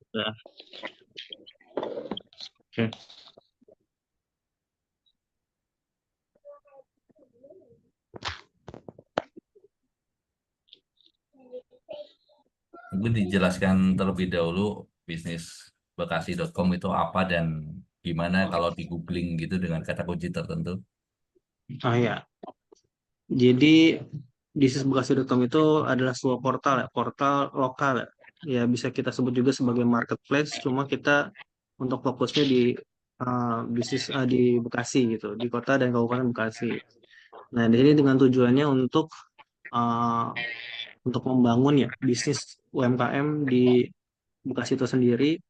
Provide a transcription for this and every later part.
Ya, oke. Mungkin dijelaskan terlebih dahulu bisnis Bekasi.com itu apa dan gimana kalau di googling gitu dengan kata kunci tertentu. Oh ya, jadi bisnisbekasi.com itu adalah sebuah portal ya, portal lokal ya. Ya bisa kita sebut juga sebagai marketplace, cuma kita untuk fokusnya di bisnis di Bekasi gitu, di kota dan kabupaten Bekasi. Nah, di sini dengan tujuannya uh, untuk membangun ya bisnis UMKM di Bekasi itu sendiri.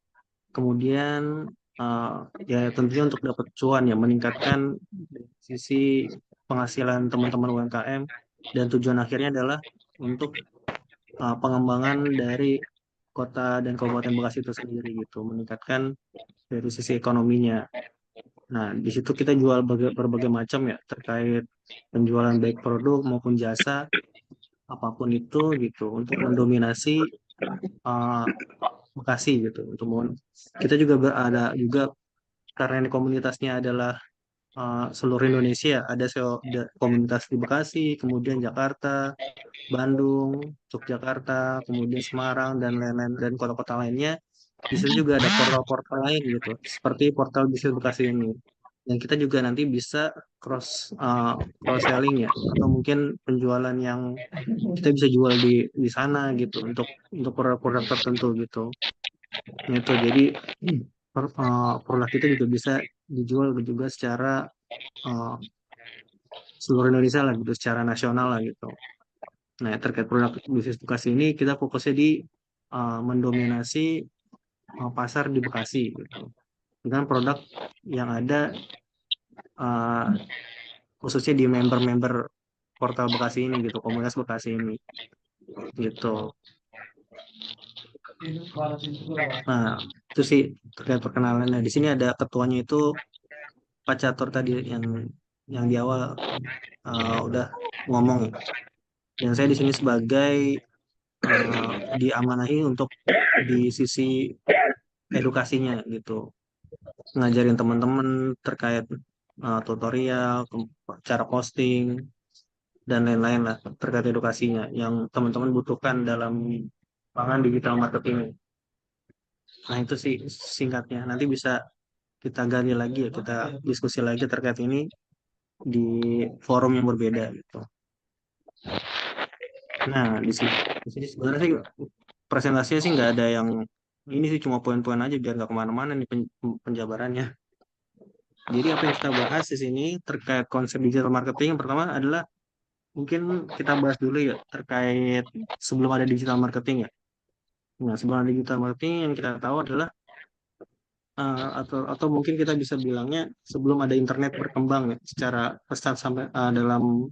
Kemudian uh, ya tentunya untuk dapat cuan ya, meningkatkan dari sisi penghasilan teman-teman UMKM, dan tujuan akhirnya adalah untuk pengembangan dari kota dan kabupaten Bekasi itu sendiri gitu, meningkatkan dari sisi ekonominya. Nah, di situ kita jual berbagai macam ya, terkait penjualan baik produk maupun jasa, apapun itu gitu, untuk mendominasi uh, Bekasi gitu. Kita juga ada juga, karena ini komunitasnya adalah seluruh Indonesia, ada komunitas di Bekasi, kemudian Jakarta, Bandung, Yogyakarta, kemudian Semarang, dan lain-lain, dan kota-kota lainnya. Di situ juga ada portal-portal lain gitu, seperti portal bisnis Bekasi ini. Dan kita juga nanti bisa cross selling ya, atau mungkin penjualan yang kita bisa jual di sana gitu, untuk produk-produk tertentu gitu. Itu jadi produk kita juga bisa dijual juga secara uh, seluruh Indonesia lah gitu, secara nasional lah gitu. Nah, terkait produk bisnis Bekasi ini, kita fokusnya di mendominasi pasar di Bekasi gitu, dengan produk yang ada uh, khususnya di member-member portal Bekasi ini gitu, komunitas Bekasi ini gitu. Nah, itu sih terkait perkenalan. Nah, di sini ada ketuanya itu Pak Catur tadi, yang di awal udah ngomong ya. Dan saya di sini sebagai diamanahi untuk di sisi edukasinya gitu, ngajarin teman-teman terkait tutorial, cara posting, dan lain-lain lah terkait edukasinya yang teman-teman butuhkan dalam pangan digital marketing. Nah, itu sih singkatnya. Nanti bisa kita gali lagi ya, kita diskusi lagi terkait ini di forum yang berbeda gitu. Nah, di sini sebenarnya sih presentasinya sih nggak ada yang ini sih, cuma poin-poin aja biar nggak kemana-mana nih penjabarannya. Jadi apa yang kita bahas di sini terkait konsep digital marketing, yang pertama adalah mungkin kita bahas dulu ya terkait sebelum ada digital marketing ya. Nah, sebelum ada digital marketing, yang kita tahu adalah atau mungkin kita bisa bilangnya sebelum ada internet berkembang ya secara pesat sampai dalam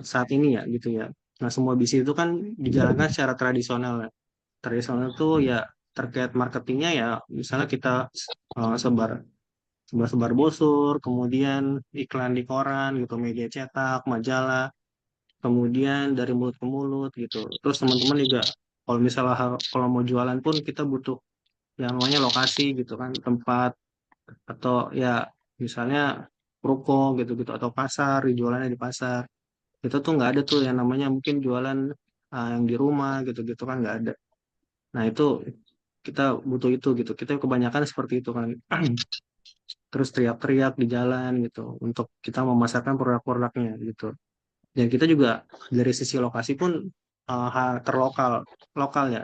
saat ini ya gitu ya. Nah, semua bisnis itu kan dijalankan secara tradisional ya. Tradisional itu ya terkait marketingnya ya, misalnya kita sebar sebar-sebar brosur, kemudian iklan di koran gitu, media cetak, majalah, kemudian dari mulut ke mulut gitu. Terus teman-teman juga kalau misalnya kalau mau jualan pun kita butuh yang namanya lokasi gitu kan, tempat, atau ya misalnya ruko gitu-gitu, atau pasar, jualannya di pasar. Itu tuh nggak ada tuh yang namanya mungkin jualan yang di rumah gitu-gitu kan, nggak ada. Nah, itu kita butuh itu gitu. Kita kebanyakan seperti itu kan. Terus teriak-teriak di jalan gitu untuk kita memasarkan produk-produknya gitu. Dan kita juga dari sisi lokasi pun terlokal, lokal ya.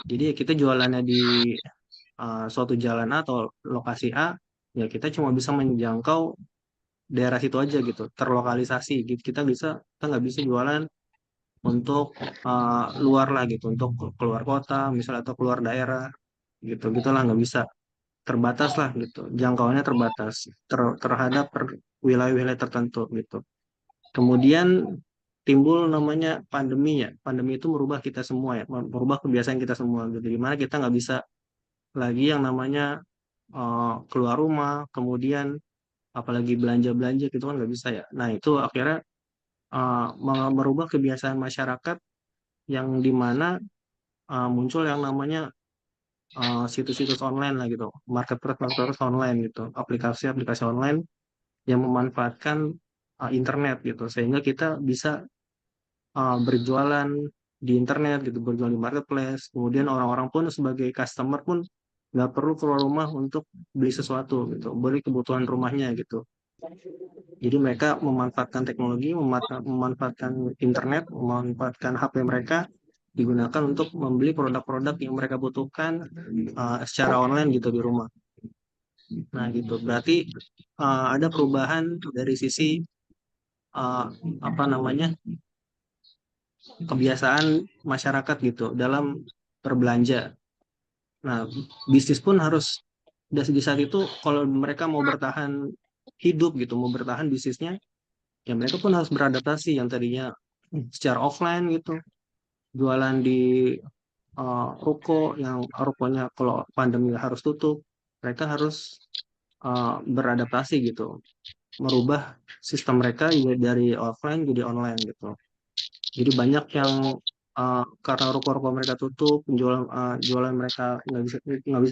Jadi ya kita jualannya di suatu jalan A atau lokasi A, ya kita cuma bisa menjangkau daerah situ aja gitu, terlokalisasi gitu. Kita nggak bisa jualan untuk luar lah gitu, untuk keluar kota misalnya atau keluar daerah gitu, gitulah nggak bisa, terbatas lah gitu, jangkauannya terbatas terhadap wilayah-wilayah tertentu gitu. Kemudian timbul namanya pandemi ya. Pandemi itu merubah kita semua ya, merubah kebiasaan kita semua gitu. Dimana kita nggak bisa lagi yang namanya keluar rumah, kemudian apalagi belanja-belanja gitu kan nggak bisa ya. Nah, itu akhirnya merubah kebiasaan masyarakat, yang dimana muncul yang namanya situs-situs online lah gitu, marketplace online gitu, aplikasi-aplikasi online yang memanfaatkan internet gitu, sehingga kita bisa berjualan di internet gitu, berjualan di marketplace. Kemudian orang-orang pun sebagai customer pun nggak perlu keluar rumah untuk beli sesuatu gitu, beli kebutuhan rumahnya gitu. Jadi mereka memanfaatkan teknologi, memanfaatkan internet, memanfaatkan HP mereka digunakan untuk membeli produk-produk yang mereka butuhkan secara online gitu di rumah. Nah gitu, berarti ada perubahan dari sisi uh, apa namanya kebiasaan masyarakat gitu dalam berbelanja. Nah, bisnis pun harus di saat itu kalau mereka mau bertahan hidup gitu, mau bertahan bisnisnya, ya mereka pun harus beradaptasi yang tadinya secara offline gitu, jualan di ruko yang rukonya kalau pandemi harus tutup, mereka harus beradaptasi gitu, merubah sistem mereka dari offline jadi online gitu. Jadi banyak yang karena ruko-ruko mereka tutup, jualan mereka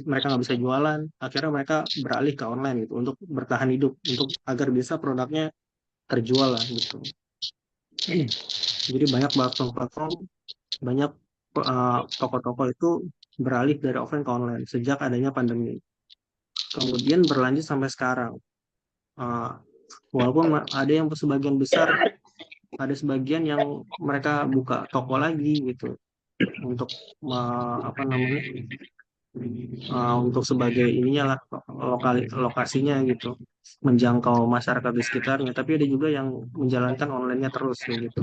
mereka nggak bisa jualan, akhirnya mereka beralih ke online gitu untuk bertahan hidup, untuk agar bisa produknya terjual lah gitu. Jadi banyak platform-platform, banyak toko-toko itu beralih dari offline ke online sejak adanya pandemi. Kemudian berlanjut sampai sekarang. Uh, Walaupun ada yang sebagian besar, ada sebagian yang mereka buka toko lagi gitu untuk apa namanya untuk sebagai ininya lah lokasinya gitu, menjangkau masyarakat di sekitarnya, tapi ada juga yang menjalankan online-nya terus kayak gitu.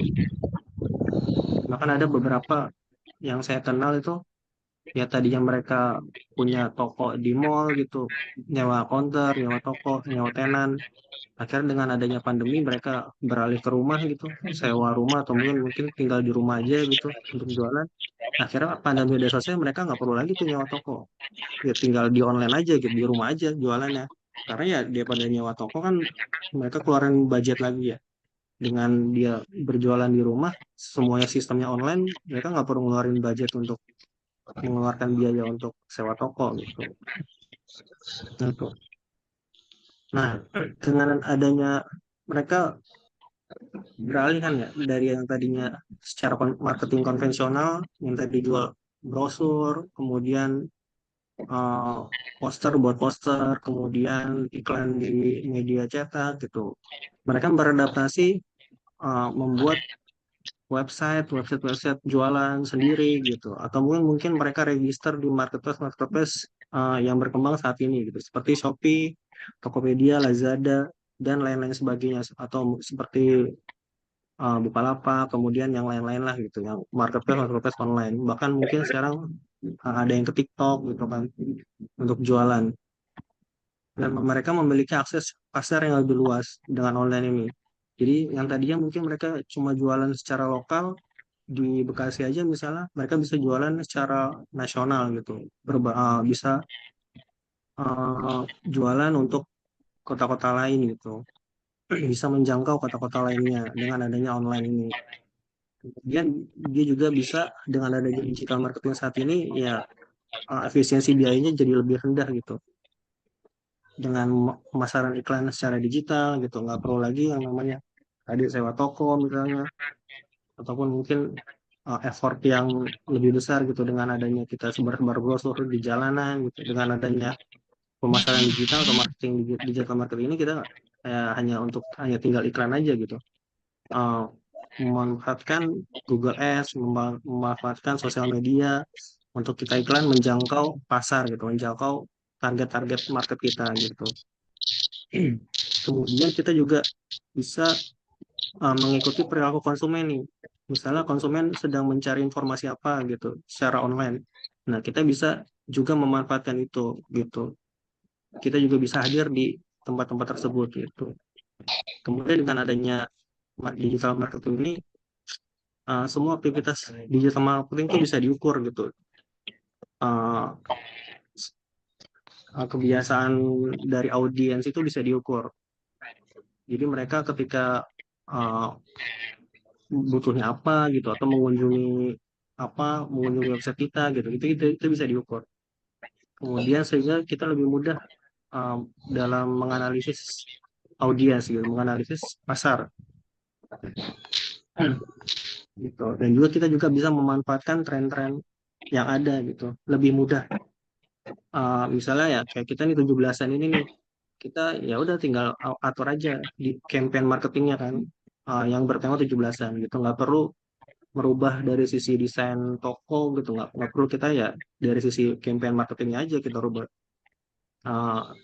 Bahkan ada beberapa yang saya kenal itu ya tadinya mereka punya toko di mall gitu, nyewa counter, nyewa toko, nyewa tenan. Akhirnya dengan adanya pandemi mereka beralih ke rumah gitu, sewa rumah atau mungkin tinggal di rumah aja gitu untuk jualan. Akhirnya pandemi udah selesai, mereka nggak perlu lagi tuh nyewa toko, ya tinggal di online aja gitu, di rumah aja jualannya. Karena ya daripada nyewa toko kan mereka keluarin budget lagi ya. Dengan dia berjualan di rumah, semuanya sistemnya online, mereka nggak perlu ngeluarin budget untuk mengeluarkan biaya untuk sewa toko gitu. Gitu. Nah, dengan adanya mereka beralih kan ya dari yang tadinya secara marketing konvensional, yang tadi jual brosur, kemudian eh, poster buat poster, kemudian iklan di media cetak gitu. Mereka beradaptasi membuat website jualan sendiri gitu, atau mungkin mereka register di marketplace yang berkembang saat ini gitu, seperti Shopee, Tokopedia, Lazada, dan lain-lain sebagainya, atau seperti Bukalapak, kemudian yang lain-lain lah gitu, yang marketplace online. Bahkan mungkin sekarang ada yang ke TikTok gitu kan untuk jualan. Dan mereka memiliki akses pasar yang lebih luas dengan online ini. Jadi yang tadinya mungkin mereka cuma jualan secara lokal di Bekasi aja misalnya, mereka bisa jualan secara nasional gitu. Bisa jualan untuk kota-kota lain gitu. Bisa menjangkau kota-kota lainnya dengan adanya online ini. Kemudian dia juga bisa dengan adanya digital marketing saat ini ya efisiensi biayanya jadi lebih rendah gitu. Dengan pemasaran iklan secara digital gitu, nggak perlu lagi yang namanya tadi sewa toko misalnya, ataupun mungkin effort yang lebih besar gitu dengan adanya kita sebar-sebar brosur di jalanan gitu, dengan adanya pemasaran digital atau digital marketing ini kita hanya tinggal iklan aja gitu. Uh, Memanfaatkan Google Ads, memanfaatkan sosial media untuk kita iklan menjangkau pasar gitu, menjangkau target-target market kita gitu. Kemudian kita juga bisa mengikuti perilaku konsumen nih. Misalnya konsumen sedang mencari informasi apa gitu secara online. Nah, kita bisa juga memanfaatkan itu gitu. Kita juga bisa hadir di tempat-tempat tersebut gitu. Kemudian dengan adanya digital marketing ini, semua aktivitas digital marketing itu bisa diukur gitu. Uh, Kebiasaan dari audiens itu bisa diukur. Jadi mereka ketika uh, butuhnya apa gitu atau mengunjungi website kita gitu, itu bisa diukur. Kemudian sehingga kita lebih mudah dalam menganalisis audiens gitu, menganalisis pasar gitu. Dan juga kita juga bisa memanfaatkan tren-tren yang ada gitu, lebih mudah. Misalnya ya kayak kita nih 17-an ini nih, kita ya udah tinggal atur aja di campaign marketingnya kan, yang bertema 17-an gitu, nggak perlu merubah dari sisi desain toko gitu, nggak perlu, kita ya dari sisi campaign marketingnya aja kita rubah. Uh,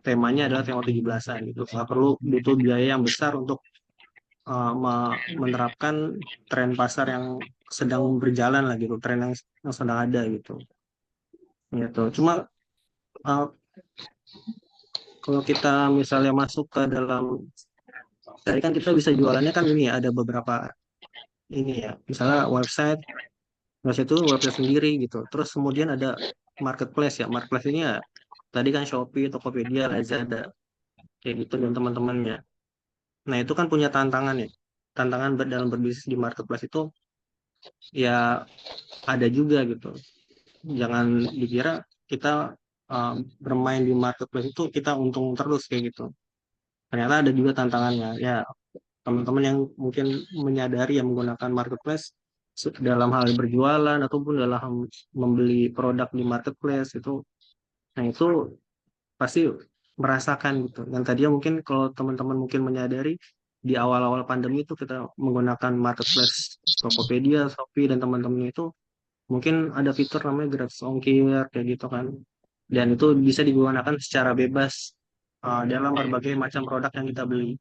Temanya adalah tema 17-an gitu, nggak perlu butuh biaya yang besar untuk menerapkan tren pasar yang sedang berjalan lah gitu, tren yang sedang ada gitu. Gitu. Cuma uh, kalau kita misalnya masuk ke dalam, tadi kan kita bisa jualannya kan ini ya, ada beberapa ini ya, misalnya website itu website sendiri gitu. Terus kemudian ada marketplace ya, marketplace ini ya tadi kan Shopee, Tokopedia, Lazada, kayak gitu dan teman-temannya. Nah itu kan punya tantangan ya, tantangan dalam berbisnis di marketplace itu ya ada juga gitu. Jangan dikira kita bermain di marketplace itu kita untung terus kayak gitu. Ternyata ada juga tantangannya. Ya, teman-teman yang mungkin menyadari yang menggunakan marketplace dalam hal berjualan ataupun dalam hal membeli produk di marketplace itu, nah itu pasti merasakan gitu. Yang tadinya mungkin kalau teman-teman mungkin menyadari di awal-awal pandemi itu kita menggunakan marketplace Tokopedia, Shopee dan teman-teman itu mungkin ada fitur namanya gratis ongkir kayak gitu kan. Dan itu bisa digunakan secara bebas dalam berbagai macam produk yang kita beli.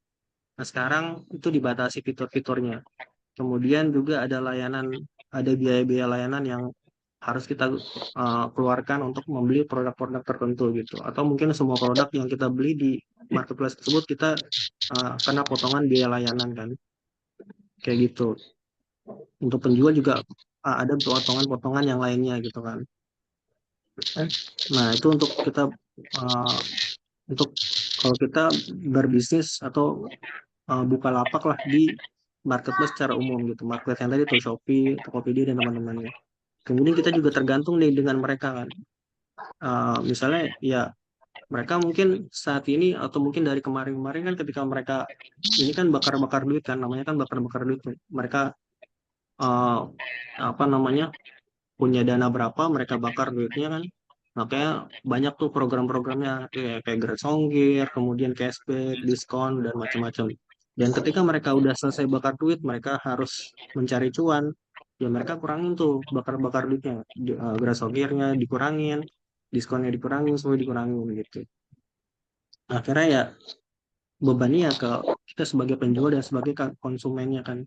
Nah, sekarang itu dibatasi fitur-fiturnya. Kemudian juga ada biaya-biaya layanan yang harus kita keluarkan untuk membeli produk-produk tertentu gitu. Atau mungkin semua produk yang kita beli di marketplace tersebut kita kena potongan biaya layanan kan. Kayak gitu. Untuk penjual juga ada potongan-potongan yang lainnya gitu kan. Nah, itu untuk kita uh, untuk kalau kita berbisnis atau buka lapak lah di marketplace secara umum gitu. Marketplace yang tadi tuh Shopee, Tokopedia dan teman-temannya. Kemudian kita juga tergantung nih dengan mereka kan. Misalnya ya mereka mungkin saat ini atau mungkin dari kemarin-kemarin kan ketika mereka ini kan bakar-bakar duit kan, namanya kan bakar-bakar duit. Mereka uh, apa namanya, punya dana berapa mereka bakar duitnya kan. Makanya banyak tuh program-programnya kayak gratis ongkir, kemudian cashback, diskon dan macam-macam. Dan ketika mereka udah selesai bakar duit, mereka harus mencari cuan. Ya mereka kurangin tuh bakar-bakar duitnya, gratis ongkirnya dikurangin, diskonnya dikurangin, semua dikurangin gitu. Akhirnya ya bebannya ya ke kita sebagai penjual dan sebagai konsumennya kan.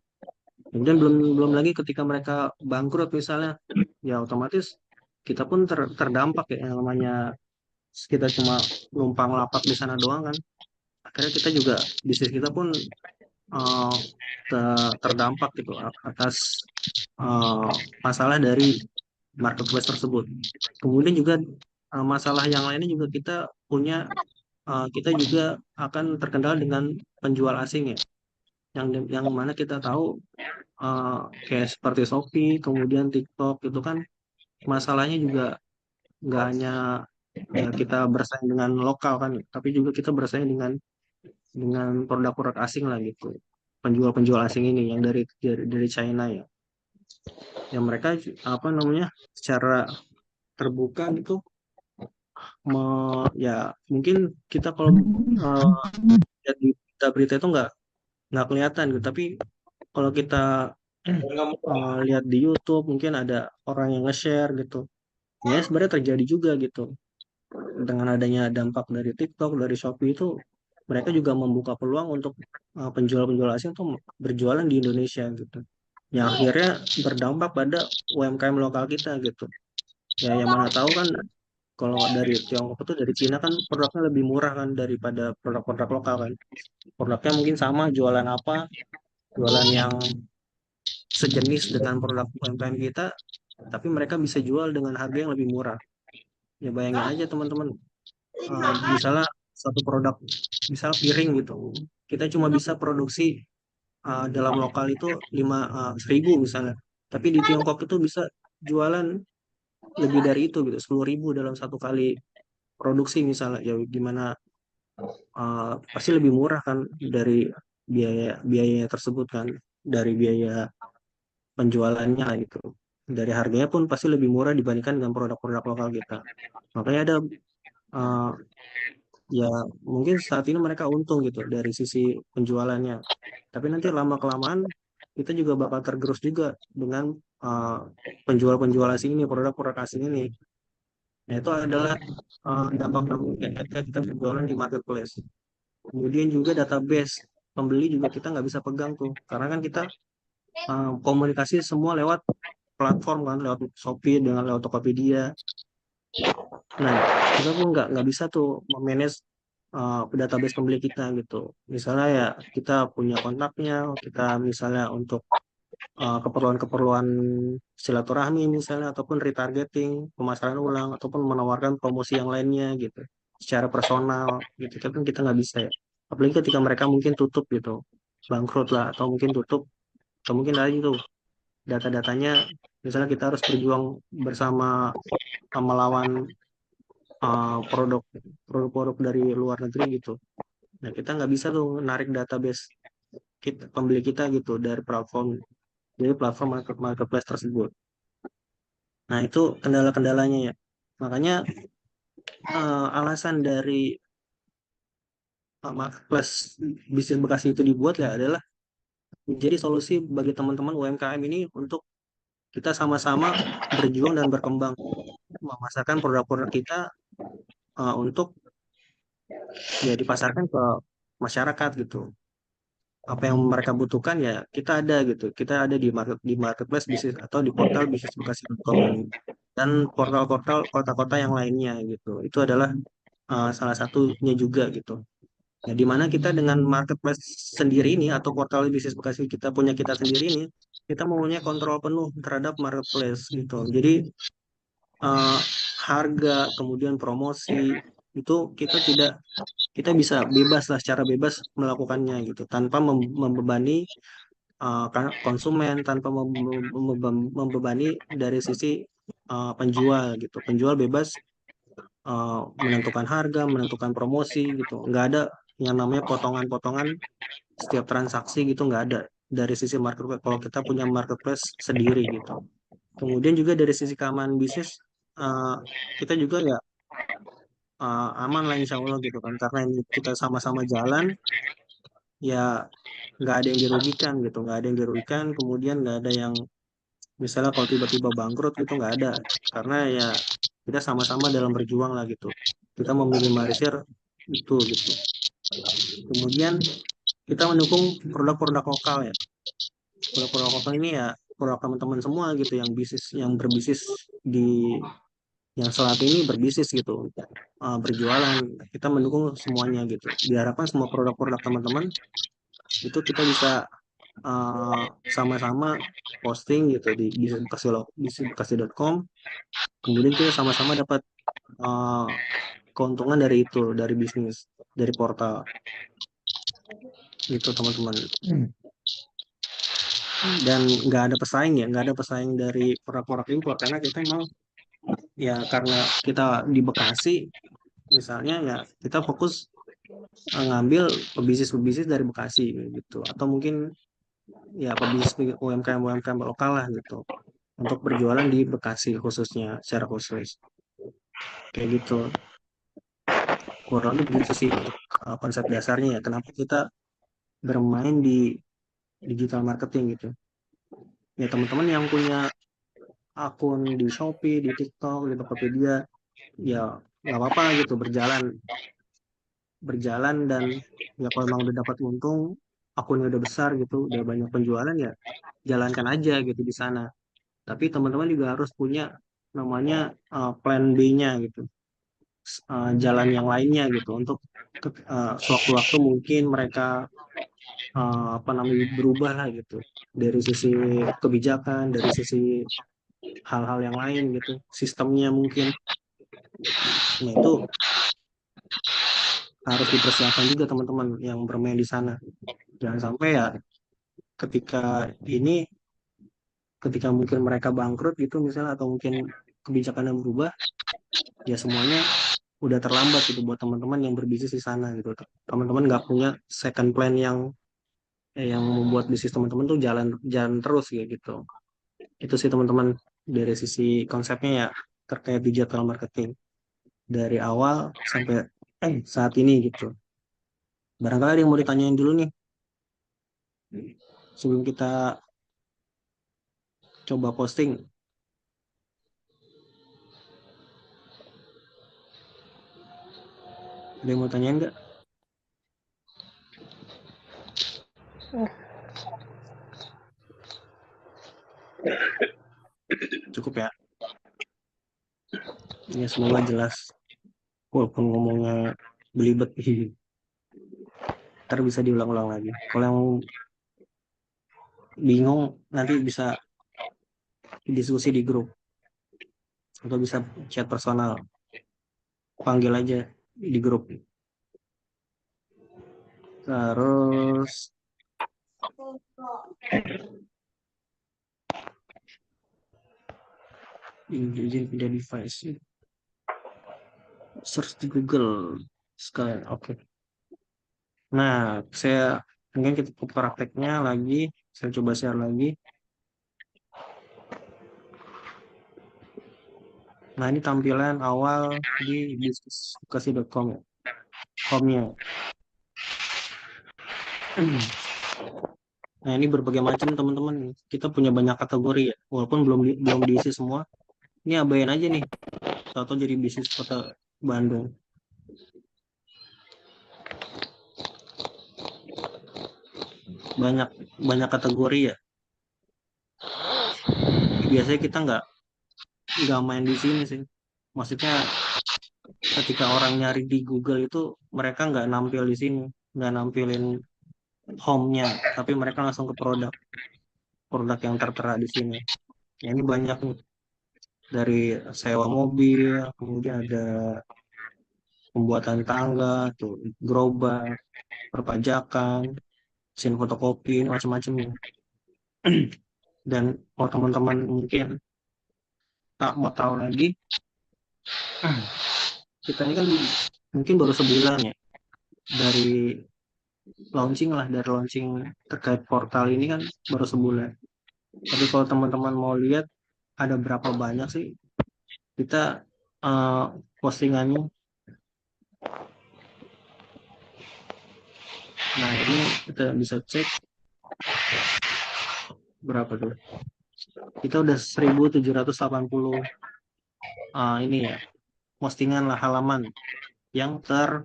Kemudian belum belum lagi ketika mereka bangkrut misalnya, ya otomatis kita pun terdampak ya, yang namanya kita cuma numpang lapak di sana doang kan. Akhirnya kita juga bisnis kita pun uh, terdampak gitu atas uh, masalah dari marketplace tersebut. Kemudian juga masalah yang lainnya juga kita punya, kita juga akan terkendala dengan penjual asing ya, yang mana kita tahu kayak seperti Shopee, kemudian TikTok itu kan masalahnya juga nggak hanya ya kita bersaing dengan lokal kan, tapi juga kita bersaing dengan produk-produk asing lah gitu. Penjual-penjual asing ini yang dari China ya. Yang mereka apa namanya, secara terbuka gitu ya mungkin kita kalau lihat di berita-berita itu nggak kelihatan gitu, tapi kalau kita lihat di YouTube mungkin ada orang yang nge-share gitu. Ya sebenarnya terjadi juga gitu. Dengan adanya dampak dari TikTok, dari Shopee itu, mereka juga membuka peluang untuk penjual-penjual asing tuh berjualan di Indonesia gitu. Yang akhirnya berdampak pada UMKM lokal kita gitu. Ya yang mana tahu kan kalau dari Tiongkok itu, dari Cina kan produknya lebih murah kan daripada produk-produk lokal kan. Produknya mungkin sama, jualan apa, jualan yang sejenis dengan produk UMKM kita, tapi mereka bisa jual dengan harga yang lebih murah. Ya bayangin aja teman-teman, misalnya satu produk, misal piring gitu, kita cuma bisa produksi dalam lokal itu 1.000 misalnya, tapi di Tiongkok itu bisa jualan lebih dari itu gitu, 10.000 dalam satu kali produksi misalnya, ya gimana, pasti lebih murah kan dari biaya biayanya tersebut kan, dari biaya penjualannya gitu, dari harganya pun pasti lebih murah dibandingkan dengan produk-produk lokal kita. Makanya ada, uh, ya mungkin saat ini mereka untung gitu dari sisi penjualannya, tapi nanti lama kelamaan kita juga bakal tergerus juga dengan, uh, penjual-penjual asing ini, produk-produk asing ini. Nah, itu adalah, dampak buruknya ketika kita berjualan di marketplace. Kemudian juga database pembeli juga kita nggak bisa pegang tuh, karena kan kita, komunikasi semua lewat platform kan, lewat Shopee dengan lewat Tokopedia. Nah, kita pun nggak bisa tuh memanage, database pembeli kita gitu. Misalnya ya kita punya kontaknya, kita misalnya untuk, keperluan-keperluan silaturahmi misalnya, ataupun retargeting, pemasaran ulang, ataupun menawarkan promosi yang lainnya gitu, secara personal gitu kan kita nggak bisa ya. Apalagi ketika mereka mungkin tutup gitu, bangkrut lah, atau mungkin tutup, atau mungkin lagi tuh data-datanya, misalnya kita harus berjuang bersama, melawan, produk produk-produk dari luar negeri gitu. Nah, kita nggak bisa tuh narik database kita, pembeli kita gitu, dari platform marketplace tersebut. Nah, itu kendala-kendalanya ya. Makanya, alasan dari, marketplace bisnis Bekasi itu dibuat ya adalah menjadi solusi bagi teman-teman UMKM ini untuk kita sama-sama berjuang dan berkembang, memasarkan produk-produk kita, untuk ya dipasarkan ke masyarakat gitu. Apa yang mereka butuhkan ya kita ada gitu. Kita ada di marketplace bisnis atau di portal bisnisbekasi.com ini, dan portal-portal kota-kota yang lainnya gitu. Itu adalah, salah satunya juga gitu. Nah, di mana kita dengan marketplace sendiri ini atau portal bisnis Bekasi kita punya kita sendiri ini, kita mempunyai kontrol penuh terhadap marketplace gitu. Jadi, eh, harga, kemudian promosi itu kita bisa bebas lah, secara bebas melakukannya gitu, tanpa membebani, konsumen, tanpa membebani dari sisi, penjual gitu. Penjual bebas, menentukan harga, menentukan promosi gitu. Nggak ada yang namanya potongan-potongan setiap transaksi gitu, nggak ada dari sisi marketplace kalau kita punya marketplace sendiri gitu. Kemudian juga dari sisi keamanan bisnis, eh, kita juga ya, aman lah insya Allah gitu kan, karena ini kita sama-sama jalan, ya nggak ada yang dirugikan gitu, nggak ada yang dirugikan, kemudian nggak ada yang misalnya kalau tiba-tiba bangkrut gitu, nggak ada, karena ya kita sama-sama dalam berjuang lah gitu, kita meminimalisir itu gitu. Kemudian kita mendukung produk-produk lokal ya, produk-produk lokal ini ya produk teman-teman semua gitu, yang berbisnis di yang saat ini berbisnis gitu, berjualan, kita mendukung semuanya gitu. Diharapkan semua produk-produk teman-teman itu kita bisa, sama-sama posting gitu di bisnisbekasi.com, kemudian kita sama-sama dapat, uh, keuntungan dari itu, dari bisnis, dari portal gitu teman-teman. Dan nggak ada pesaing ya, nggak ada pesaing dari produk-produk impor, karena kita emang ya, karena kita di Bekasi misalnya ya, kita fokus, ngambil pebisnis-pebisnis dari Bekasi gitu, atau mungkin ya pebisnis UMKM lokal lah gitu, untuk berjualan di Bekasi khususnya, secara khusus kayak gitu. Kurang lebih begitu sih untuk, konsep dasarnya ya, kenapa kita bermain di digital marketing gitu. Ya teman-teman yang punya akun di Shopee, di TikTok, di Tokopedia, ya nggak apa-apa gitu, berjalan berjalan dan ya kalau emang udah dapat untung, akunnya udah besar gitu, udah banyak penjualan, ya jalankan aja gitu di sana. Tapi teman-teman juga harus punya namanya, plan B-nya gitu, jalan yang lainnya gitu, untuk, sewaktu-waktu mungkin mereka, apa namanya, berubah lah gitu, dari sisi kebijakan, dari sisi hal-hal yang lain gitu, sistemnya mungkin. Nah, itu harus dipersiapkan juga teman-teman yang bermain di sana. Jangan sampai ya ketika ini ketika mungkin mereka bangkrut gitu misalnya, atau mungkin kebijakan yang berubah, ya semuanya udah terlambat gitu buat teman-teman yang berbisnis di sana gitu. Teman-teman nggak punya second plan yang membuat bisnis teman-teman tuh jalan jalan terus ya gitu. Itu sih teman-teman dari sisi konsepnya ya terkait digital marketing dari awal sampai saat ini gitu. Barangkali ada yang mau ditanyain dulu nih sebelum kita coba posting. Ada yang mau tanyain nggak? Cukup ya. Ya semoga jelas. Walaupun ngomongnya belibet, ntar bisa diulang-ulang lagi. Kalau yang bingung nanti bisa diskusi di grup atau bisa chat personal. Panggil aja di grup. Terus izin pindah device. Search di Google. Sekarang, oke. Nah, mungkin kita ke prakteknya lagi. Saya coba share lagi. Nah, ini tampilan awal di bisnisedukasi.com ya. Home-nya. Nah, ini berbagai macam teman-teman. Kita punya banyak kategori ya. Walaupun belum diisi semua. Ini abain aja nih. Atau jadi bisnis kota Bandung. Banyak banyak kategori ya. Biasanya kita nggak main di sini sih. Maksudnya ketika orang nyari di Google itu mereka nggak nampil di sini, nggak nampilin home-nya, tapi mereka langsung ke produk yang tertera di sini. Ya, ini banyak nih dari sewa mobil, kemudian ada pembuatan tangga, tuh gerobak, perpajakan, mesin fotokopi, macam-macam nih. Dan kalau teman-teman mungkin tak mau tahu lagi, kita ini kan mungkin baru sebulan ya dari dari launching terkait portal ini kan baru sebulan. Tapi kalau teman-teman mau lihat ada berapa banyak sih kita eh, postingannya. Nah ini kita bisa cek berapa tuh. Kita udah 1780 ini ya postingan lah halaman yang ter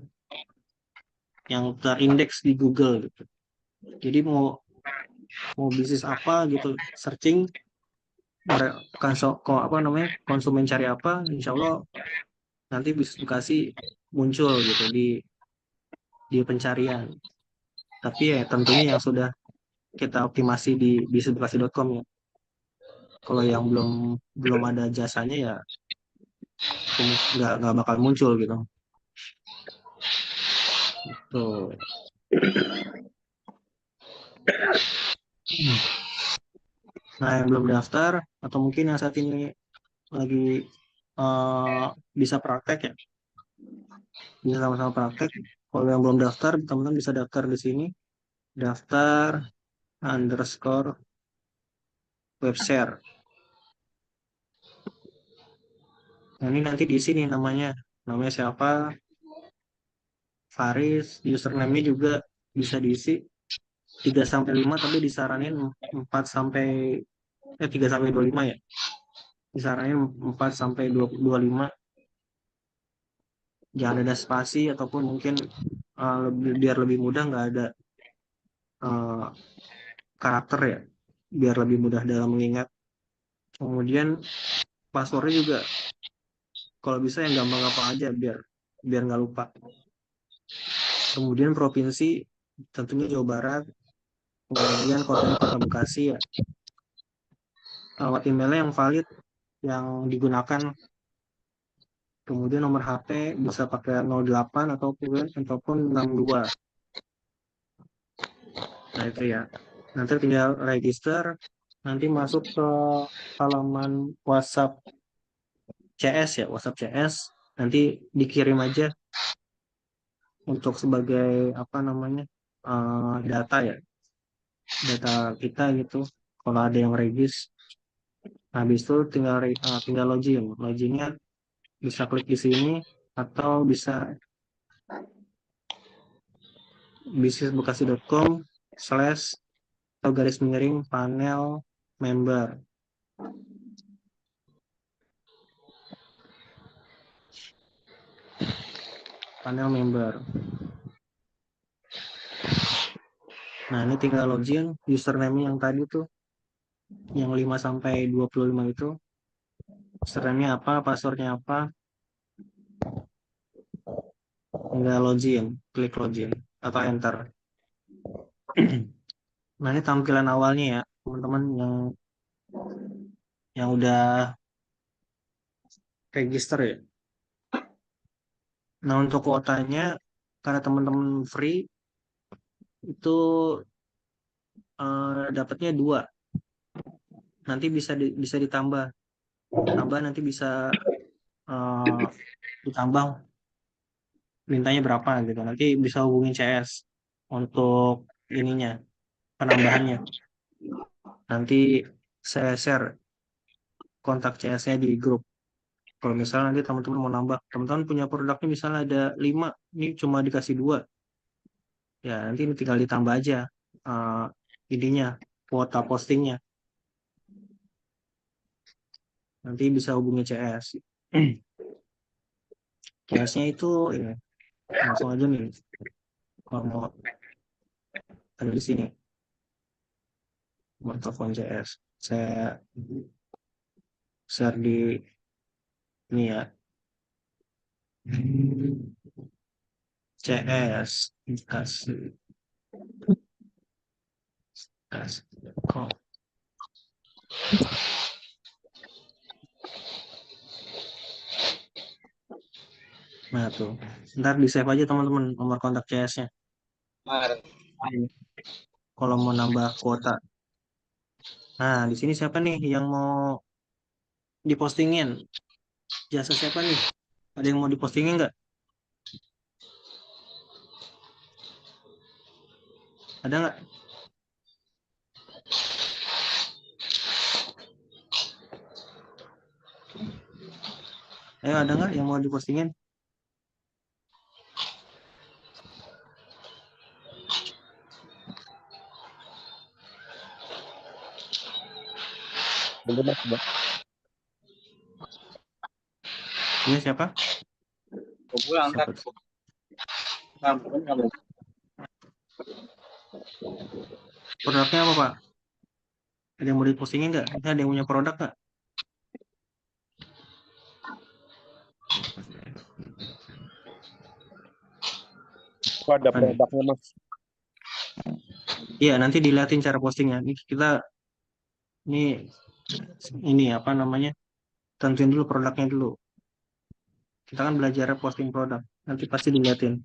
yang terindeks di Google gitu. Jadi mau mau bisnis apa gitu searching apa namanya konsumen cari apa, insya Allah nanti bisnis Bekasi muncul gitu di pencarian. Tapi ya tentunya yang sudah kita optimasi di bisnisbekasi.com ya. Kalau yang belum belum ada jasanya ya nggak bakal muncul gitu. Tuh. Nah yang belum daftar atau mungkin yang saat ini lagi eh, bisa praktek ya, bisa sama-sama praktek. Kalau yang belum daftar, teman-teman bisa daftar di sini. Daftar underscore webshare. Nah, ini nanti di sini namanya. Namanya siapa? Faris. Username-nya juga bisa diisi 3 sampai 5 tapi disaranin 4 sampai 3 sampai 25 ya. Disaranin 4 sampai 25. Jangan ada spasi ataupun mungkin biar lebih mudah nggak ada eh, karakter ya. Biar lebih mudah dalam mengingat. Kemudian passwordnya juga kalau bisa yang gampang-gampang aja biar biar nggak lupa. Kemudian provinsi tentunya Jawa Barat, kemudian kotanya Kota Bekasi ya. Alamat emailnya yang valid yang digunakan, kemudian nomor HP bisa pakai 08 ataupun 62. Nah itu ya. Nanti tinggal register, nanti masuk ke halaman WhatsApp CS ya, WhatsApp CS. Nanti dikirim aja untuk sebagai apa namanya, data ya, data kita gitu. Kalau ada yang regis, habis itu tinggal login. Loginnya bisa klik di sini atau bisa bisnisbekasi.com/ atau garis miring panel member. Panel member. Nah, ini tinggal login username yang tadi tuh, yang 5 sampai 25 itu. Username-nya apa, passwordnya apa, tinggal login, klik login atau enter. Nah, ini tampilan awalnya ya, teman-teman yang udah register ya. Nah, untuk kuotanya karena teman-teman free itu dapatnya 2. Nanti bisa ditambah. Tambah nanti bisa eh, ditambah mintanya berapa gitu. Nanti bisa hubungin CS untuk ininya, penambahannya. Nanti saya share kontak CS-nya di grup. Kalau misalnya nanti teman-teman mau nambah, teman-teman punya produknya misalnya ada 5, ini cuma dikasih 2, ya nanti ini tinggal ditambah aja eh, ininya, kuota postingnya. Nanti bisa hubungi CS. CS-nya itu ya, langsung aja nih, kalau mau ada di sini, mau telepon CS. Saya share di ini ya, CS kasih kok. Nah tuh, ntar di save aja teman-teman nomor kontak CS-nya. Kalau mau nambah kuota. Nah, di sini siapa nih yang mau dipostingin? Jasa siapa nih? Ada yang mau dipostingin nggak? Ada nggak? Ayo, ada nggak yang mau dipostingin? Ini siapa? Siapa tuh? Produknya apa, Pak? Ada yang mau dipostingin nggak? Ini ada yang punya produk nggak? Ada Apa nih? produknya Mas. Iya, nanti dilihatin cara postingnya. Ini ini apa namanya? Tentuin dulu produknya dulu. Kita kan belajar posting produk. Nanti pasti dilihatin.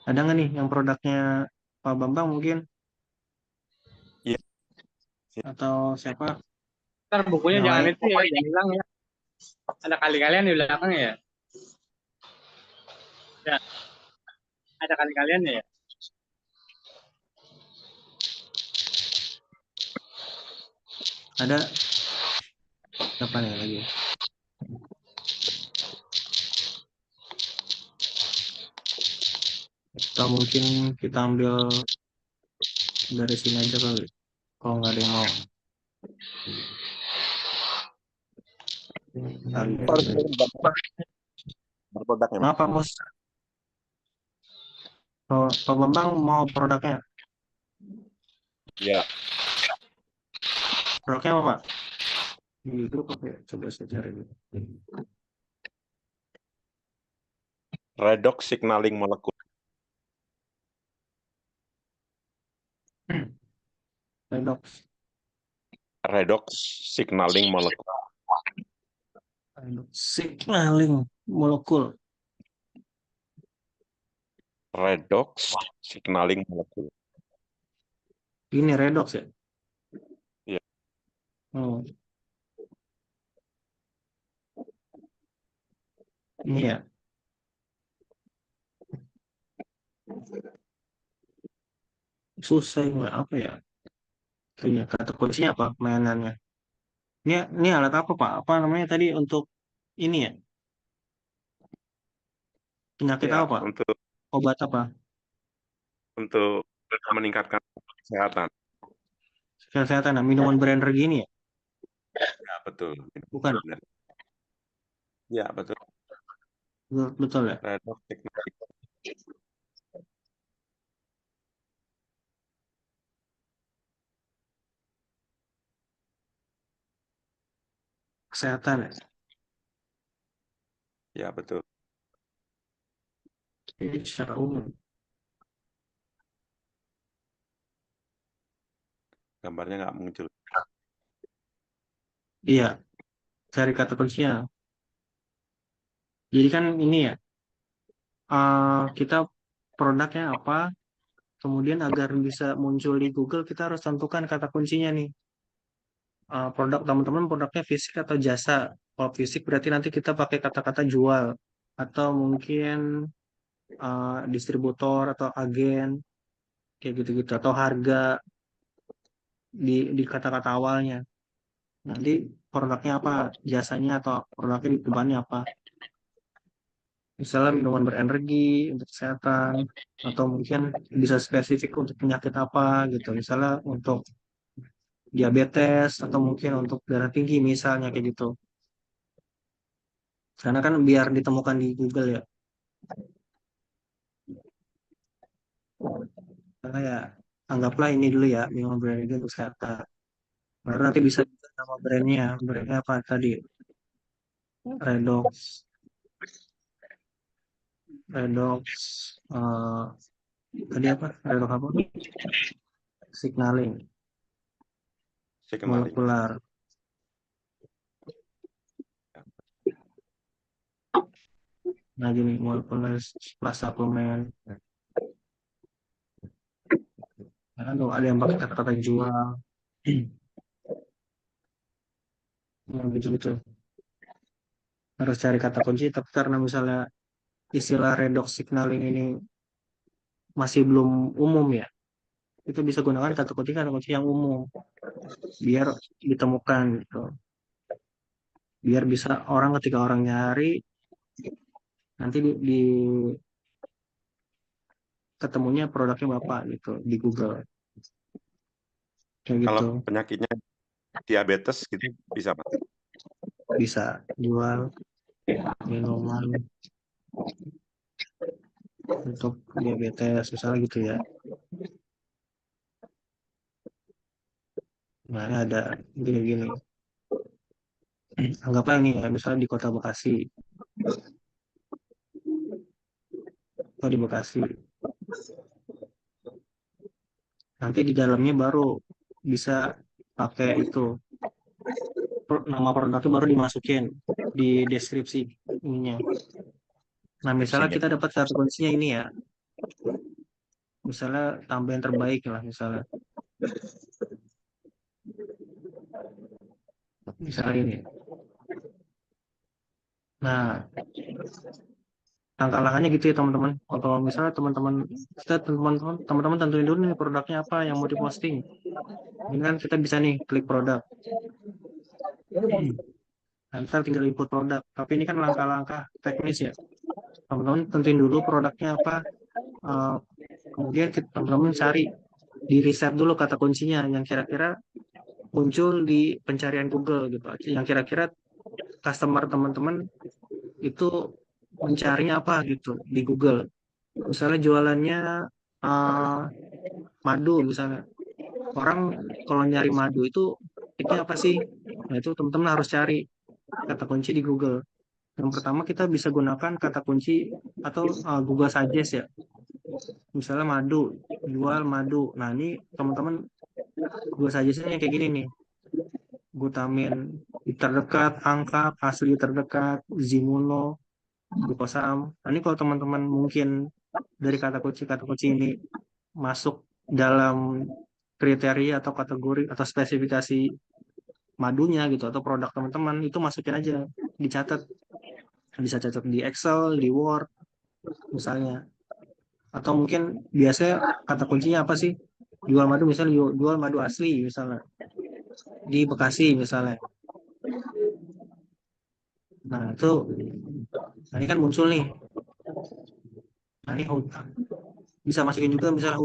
Ada nggak nih yang produknya Pak Bambang mungkin? Iya. Atau siapa Ntar bukunya yang jangan lain? itu ya, jangan hilang ya. Ada kali-kalian di belakang ya. Ya, ada kali-kalian ya. Ada siapa nih lagi? Atau mungkin kita ambil dari sini aja kali. Kalau nggak ada yang mau. Produknya Mas. Maaf Pak Mus, Pak Bambang mau produknya. Iya. Produknya apa Pak? Di grup apa ya? Coba saya cari dulu. Redox signaling molekul. Redox. Redox signaling molekul. Signaling molekul. Redox signaling molekul. Ini redox ya? Oh, ini ya. Susah ini apa ya? Punya kata kuncinya apa mainannya? Ini alat apa Pak? Apa namanya tadi untuk ini ya? Penyakit Ya, apa Pak? Obat apa? untuk meningkatkan kesehatan. Kesehatan, nah, minuman berenergi gini ya? Ya, betul. Bukan, Benar. Ya, betul. betul ya? Redox signaling. Kesehatan ya? Ya, betul. Jadi secara umum. Gambarnya nggak muncul. Iya, cari kata kuncinya. Jadi kan ini ya, kita produknya apa, kemudian agar bisa muncul di Google, kita harus tentukan kata kuncinya nih. Produk teman-teman produknya fisik atau jasa. Kalau fisik berarti nanti kita pakai kata-kata jual. Atau mungkin distributor atau agen, kayak gitu-gitu. Atau harga di kata-kata awalnya. Nanti produknya apa, jasanya atau produknya di depannya apa. Misalnya minuman berenergi untuk kesehatan, atau mungkin bisa spesifik untuk penyakit apa gitu. Misalnya untuk diabetes, atau mungkin untuk darah tinggi misalnya kayak gitu. Karena kan biar ditemukan di Google ya. Karena ya anggaplah ini dulu ya, minuman berenergi untuk kesehatan. Baru nanti bisa juga nama brandnya apa tadi? Redox, Redox, eh, tadi apa? Redox apa? Signaling, Signaling. molekular. Nah gini, molekular plus suplemen. Nah, tuh ada yang pakai kata-kata jual, yang gitu-gitu. Harus cari kata kunci, tapi karena misalnya istilah redox signaling ini masih belum umum ya, itu bisa gunakan kata kunci yang umum biar ditemukan gitu. Biar bisa orang ketika orang nyari nanti di ketemunya produknya Bapak gitu di Google. Kayak Kalau gitu. penyakitnya diabetes gitu bisa, Pak. Bisa jual minuman untuk diabetes misalnya gitu ya. Nah, ini ada gini-gini. Anggaplah ini ya, misalnya di Kota Bekasi. Atau di Bekasi. Nanti di dalamnya baru bisa pakai itu. Nama produknya baru dimasukin di deskripsi ininya. Nah, misalnya Deskripsinya. kita dapat satu kuncinya ini ya. Misalnya tambahan terbaik lah misalnya. Misalnya ini. Nah, langkah-langkahnya gitu ya teman-teman. Kalau misalnya teman-teman tentuin dulu nih produknya apa yang mau diposting. Ini kan kita bisa nih klik produk. Nanti tinggal input produk. Tapi ini kan langkah-langkah teknis ya. Teman-teman tentuin dulu produknya apa. eh, Kemudian teman-teman cari di riset dulu kata kuncinya yang kira-kira muncul di pencarian Google gitu. Yang kira-kira customer teman-teman itu mencarinya apa gitu di Google. Misalnya jualannya eh, madu misalnya. Orang kalau nyari madu itu ini apa sih? Nah itu teman-teman harus cari kata kunci di Google. Yang pertama kita bisa gunakan kata kunci atau Google Suggest ya. Misalnya madu, jual madu. Nah ini teman-teman Google Suggest-nya kayak gini nih. Glutamin terdekat, angka asli terdekat, Zimuno, glukosam. Nah ini kalau teman-teman mungkin dari kata kunci ini masuk dalam kriteria atau kategori atau spesifikasi madunya gitu atau produk teman-teman itu masukin aja, dicatat, bisa catat di Excel, di Word misalnya. Atau mungkin biasanya kata kuncinya apa sih? Jual madu misalnya, jual madu asli misalnya di Bekasi misalnya. Nah itu, nah ini kan muncul nih. Nah ini hutan. Bisa masukin juga misalnya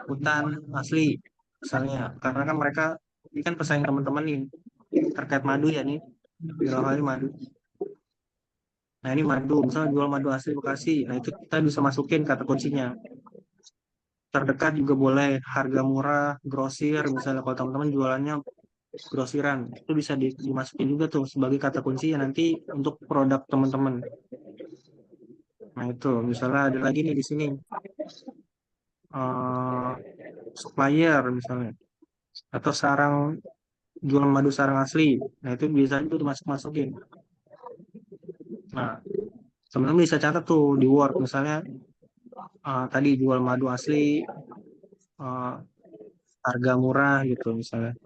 hutan asli misalnya. Karena kan mereka ini kan pesaing teman-teman nih terkait madu ya nih. Di dalam hal ini madu. Nah ini madu, misalnya jual madu asli Bekasi. Nah itu kita bisa masukin kata kuncinya. Terdekat juga boleh, harga murah, grosir, misalnya kalau teman-teman jualannya grosiran, itu bisa dimasukin juga tuh sebagai kata kunci ya nanti untuk produk teman-teman. Nah itu, misalnya ada lagi nih di sini, eh, supplier misalnya, atau sarang, jual madu sarang asli. Nah itu bisa itu dimasuk-masukin. Nah, teman-teman bisa catat tuh di Word, misalnya tadi jual madu asli, eh, harga murah gitu misalnya.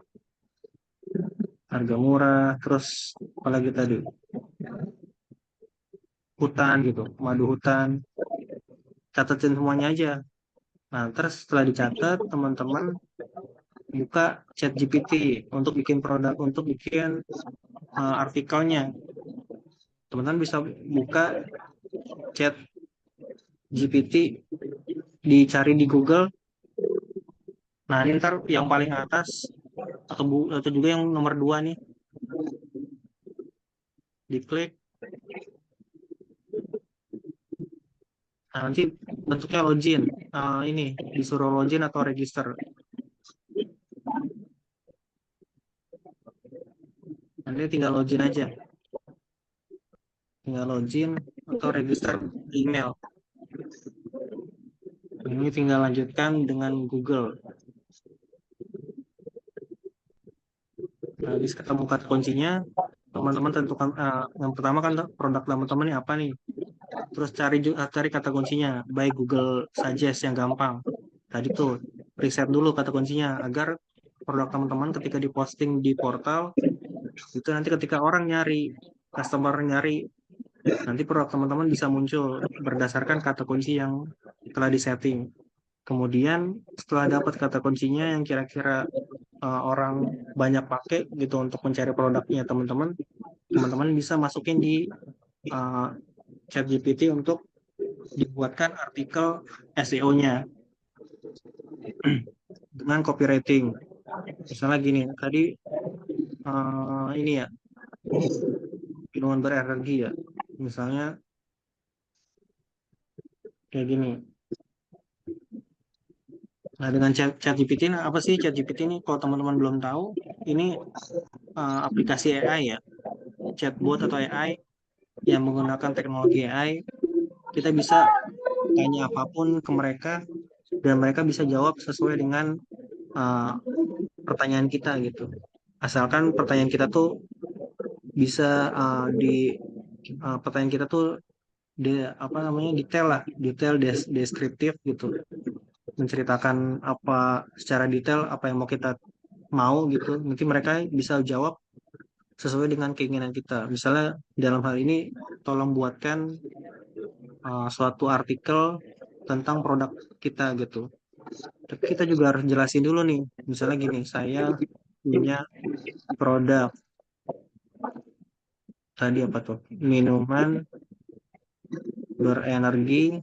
Harga murah, terus apalagi tadi, hutan gitu, madu hutan, catatin semuanya aja. Nah, terus setelah dicatat, teman-teman buka chat GPT untuk bikin produk, untuk bikin artikelnya. Teman-teman bisa buka chat GPT, dicari di Google. Nah, ini ntar yang paling atas, atau juga yang nomor 2 nih, diklik. Nah, nanti bentuknya login. Ini disuruh login atau register. Nanti tinggal login aja. Tinggal login atau register email. Ini tinggal lanjutkan dengan Google. Nah, habis ketemu kata kuncinya, teman-teman tentukan yang pertama kan produk teman-teman ini apa nih. Terus cari kata kuncinya, baik Google Suggest yang gampang. Tadi tuh riset dulu kata kuncinya agar produk teman-teman ketika diposting di portal itu nanti ketika orang nyari, customer nyari, nanti produk teman-teman bisa muncul berdasarkan kata kunci yang telah disetting. Kemudian setelah dapat kata kuncinya yang kira-kira orang banyak pakai gitu untuk mencari produknya teman-teman, teman-teman bisa masukin di uh, chat GPT untuk dibuatkan artikel SEO-nya dengan copywriting. Misalnya gini, tadi ini ya, minuman berenergi ya. Misalnya kayak gini. Nah, dengan chat GPT ini apa sih chat GPT ini? Kalau teman-teman belum tahu, ini aplikasi AI ya, chatbot atau AI yang menggunakan teknologi AI. Kita bisa tanya apapun ke mereka dan mereka bisa jawab sesuai dengan uh, pertanyaan kita gitu. Asalkan pertanyaan kita tuh bisa pertanyaan kita tuh apa namanya, detail lah, detail deskriptif gitu, menceritakan apa secara detail apa yang mau gitu. Nanti mereka bisa jawab sesuai dengan keinginan kita. Misalnya dalam hal ini tolong buatkan suatu artikel tentang produk kita gitu. Tapi kita juga harus jelasin dulu nih. Misalnya gini, saya punya produk tadi apa tuh? Minuman berenergi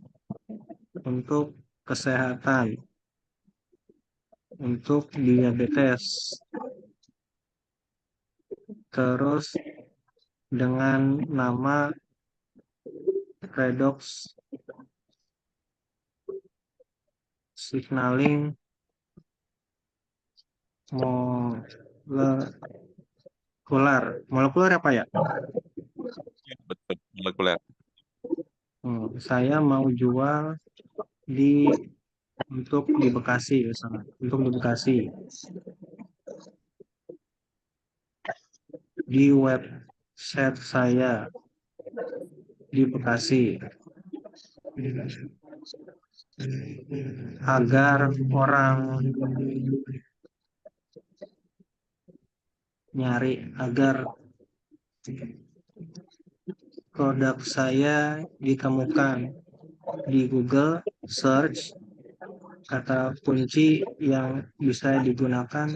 untuk kesehatan, untuk diabetes. Terus dengan nama redox signaling molekuler apa ya? Betul, molekuler. Saya mau jual di di Bekasi misalnya, untuk di Bekasi, di website saya di Bekasi, agar orang nyari agar produk saya ditemukan di Google search kata kunci yang bisa digunakan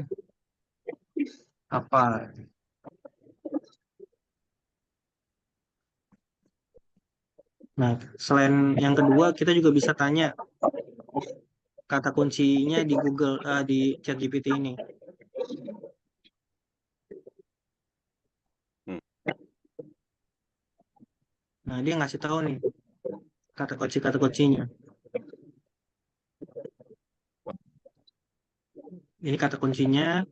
apa. Nah, selain yang kedua, kita juga bisa tanya kata kuncinya di Google, di ChatGPT ini. Hmm. Nah, dia ngasih tahu nih kata kuncinya. Ini kata kuncinya.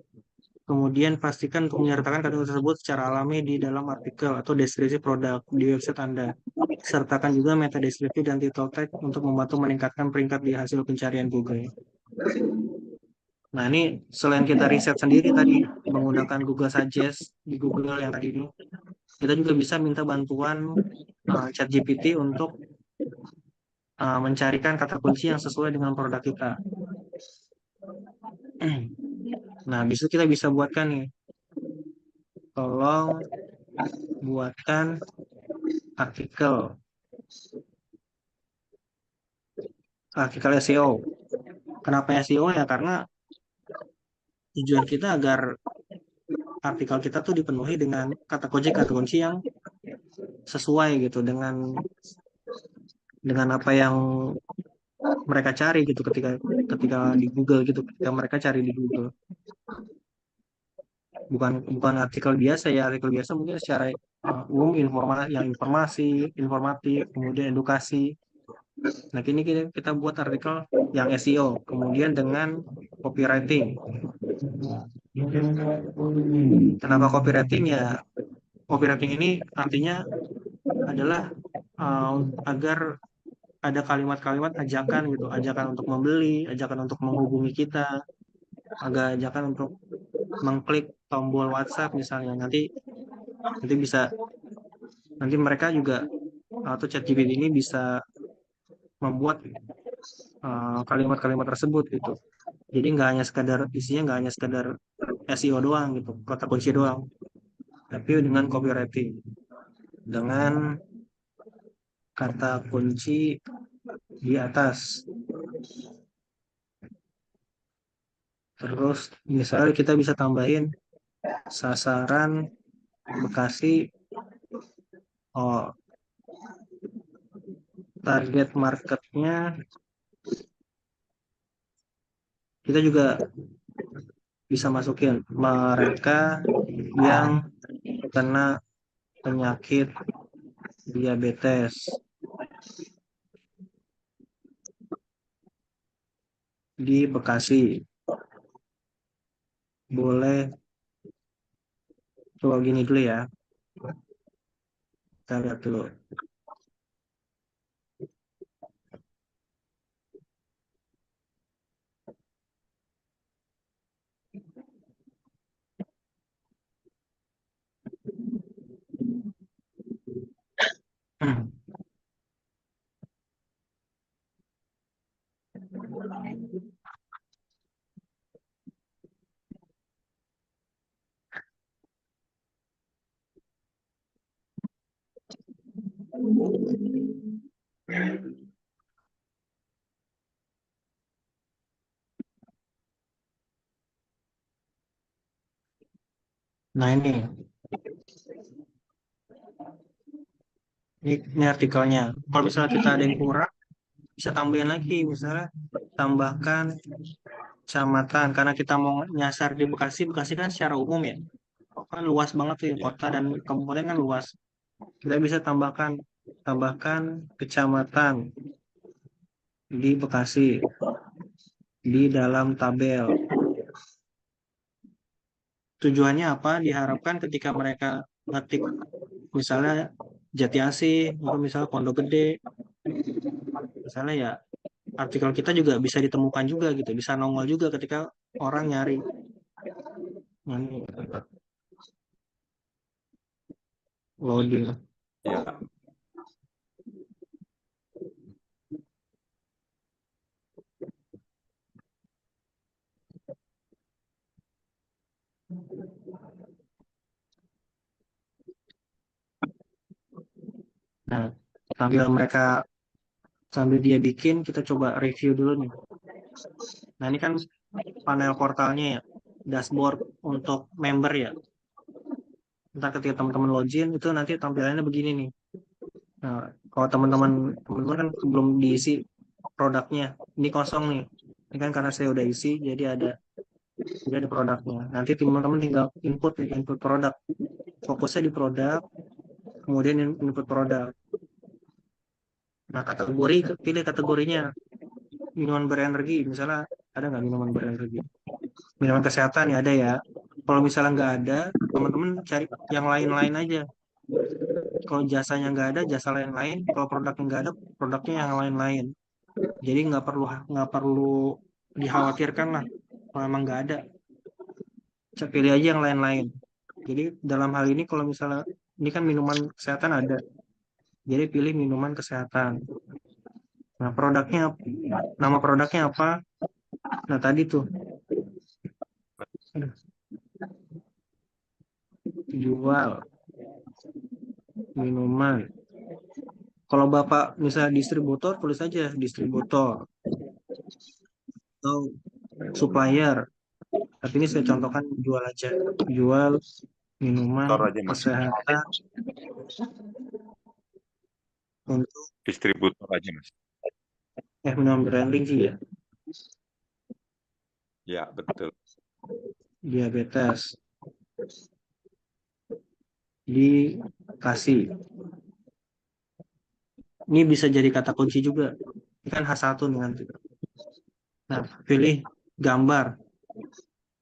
Kemudian pastikan untuk menyertakan kata tersebut secara alami di dalam artikel atau deskripsi produk di website Anda. Sertakan juga meta deskripsi dan title tag untuk membantu meningkatkan peringkat di hasil pencarian Google. Nah, ini selain kita riset sendiri tadi menggunakan Google Suggest di Google yang tadi ini, kita juga bisa minta bantuan ChatGPT untuk mencarikan kata kunci yang sesuai dengan produk kita. Nah, bisa kita bisa buatkan nih, tolong buatkan artikel SEO. Kenapa SEO ya? Karena tujuan kita agar artikel kita tuh dipenuhi dengan kata kunci yang sesuai gitu dengan apa yang mereka cari gitu ketika di Google gitu, ketika mereka cari di Google. Bukan artikel biasa ya, artikel biasa mungkin secara umum informatif, kemudian edukasi. Nah, kini kita buat artikel yang SEO, kemudian dengan copywriting. Kenapa copywriting ya? Copywriting ini artinya adalah agar ada kalimat-kalimat ajakan gitu, ajakan untuk membeli, ajakan untuk menghubungi kita, ajakan untuk mengklik tombol WhatsApp misalnya. Nanti mereka juga atau ChatGPT ini bisa membuat kalimat-kalimat tersebut gitu. Jadi nggak hanya sekadar isinya nggak hanya sekadar SEO doang gitu, kata kunci doang, tapi dengan copywriting, dengan kata kunci di atas. Terus misalnya kita bisa tambahin sasaran Bekasi, oh target marketnya kita juga bisa masukin mereka yang kena penyakit diabetes di Bekasi. Boleh coba gini dulu ya. Kita lihat dulu. Nah, ini artikelnya. Kalau misalnya kita ada yang kurang, bisa tambahin lagi. Misalnya tambahkan kecamatan. Karena kita mau nyasar di Bekasi. Bekasi kan secara umum ya. Kan luas banget tuh ya, kota dan kabupaten kan luas. Kita bisa tambahkan kecamatan di Bekasi di dalam tabel. Tujuannya apa? Diharapkan ketika mereka ngetik misalnya Jati Asih atau misalnya Pondok Gede, misalnya ya artikel kita juga bisa ditemukan juga gitu, bisa nongol juga ketika orang nyari. Nah, ini loading. Ya, Nah, sambil dia bikin, kita coba review dulu nih. Nah, ini kan panel portalnya ya, dashboard untuk member ya. Ntar ketika teman-teman login itu nanti tampilannya begini nih. Nah, kalau teman-teman kan belum diisi produknya, ini kosong nih. Ini kan karena saya udah isi, jadi ada produknya. Nanti teman-teman tinggal input produk. Fokusnya di produk, kemudian input produk. Nah, pilih kategorinya. Minuman berenergi, misalnya ada nggak minuman berenergi? Minuman kesehatan ya ada ya. Kalau misalnya nggak ada, teman-teman cari yang lain-lain aja. Kalau jasanya nggak ada, jasa lain-lain. Kalau produknya nggak ada, produknya yang lain-lain. Jadi nggak perlu dikhawatirkan lah. Kalau emang nggak ada, pilih aja yang lain-lain. Jadi dalam hal ini kalau misalnya ini kan minuman kesehatan ada, jadi pilih minuman kesehatan. Nah nama produknya apa? Nah tadi tuh aduh, jual minuman. Kalau Bapak misalnya distributor, tulis aja distributor atau supplier. Tapi ini saya contohkan jual aja. Jual minuman Store aja mas, kesehatan untuk distributor aja mas. minuman branding sih ya. Ya betul. Diabetes dikasih. Ini bisa jadi kata kunci juga. Ini kan H1 nih nanti. Nah, pilih gambar.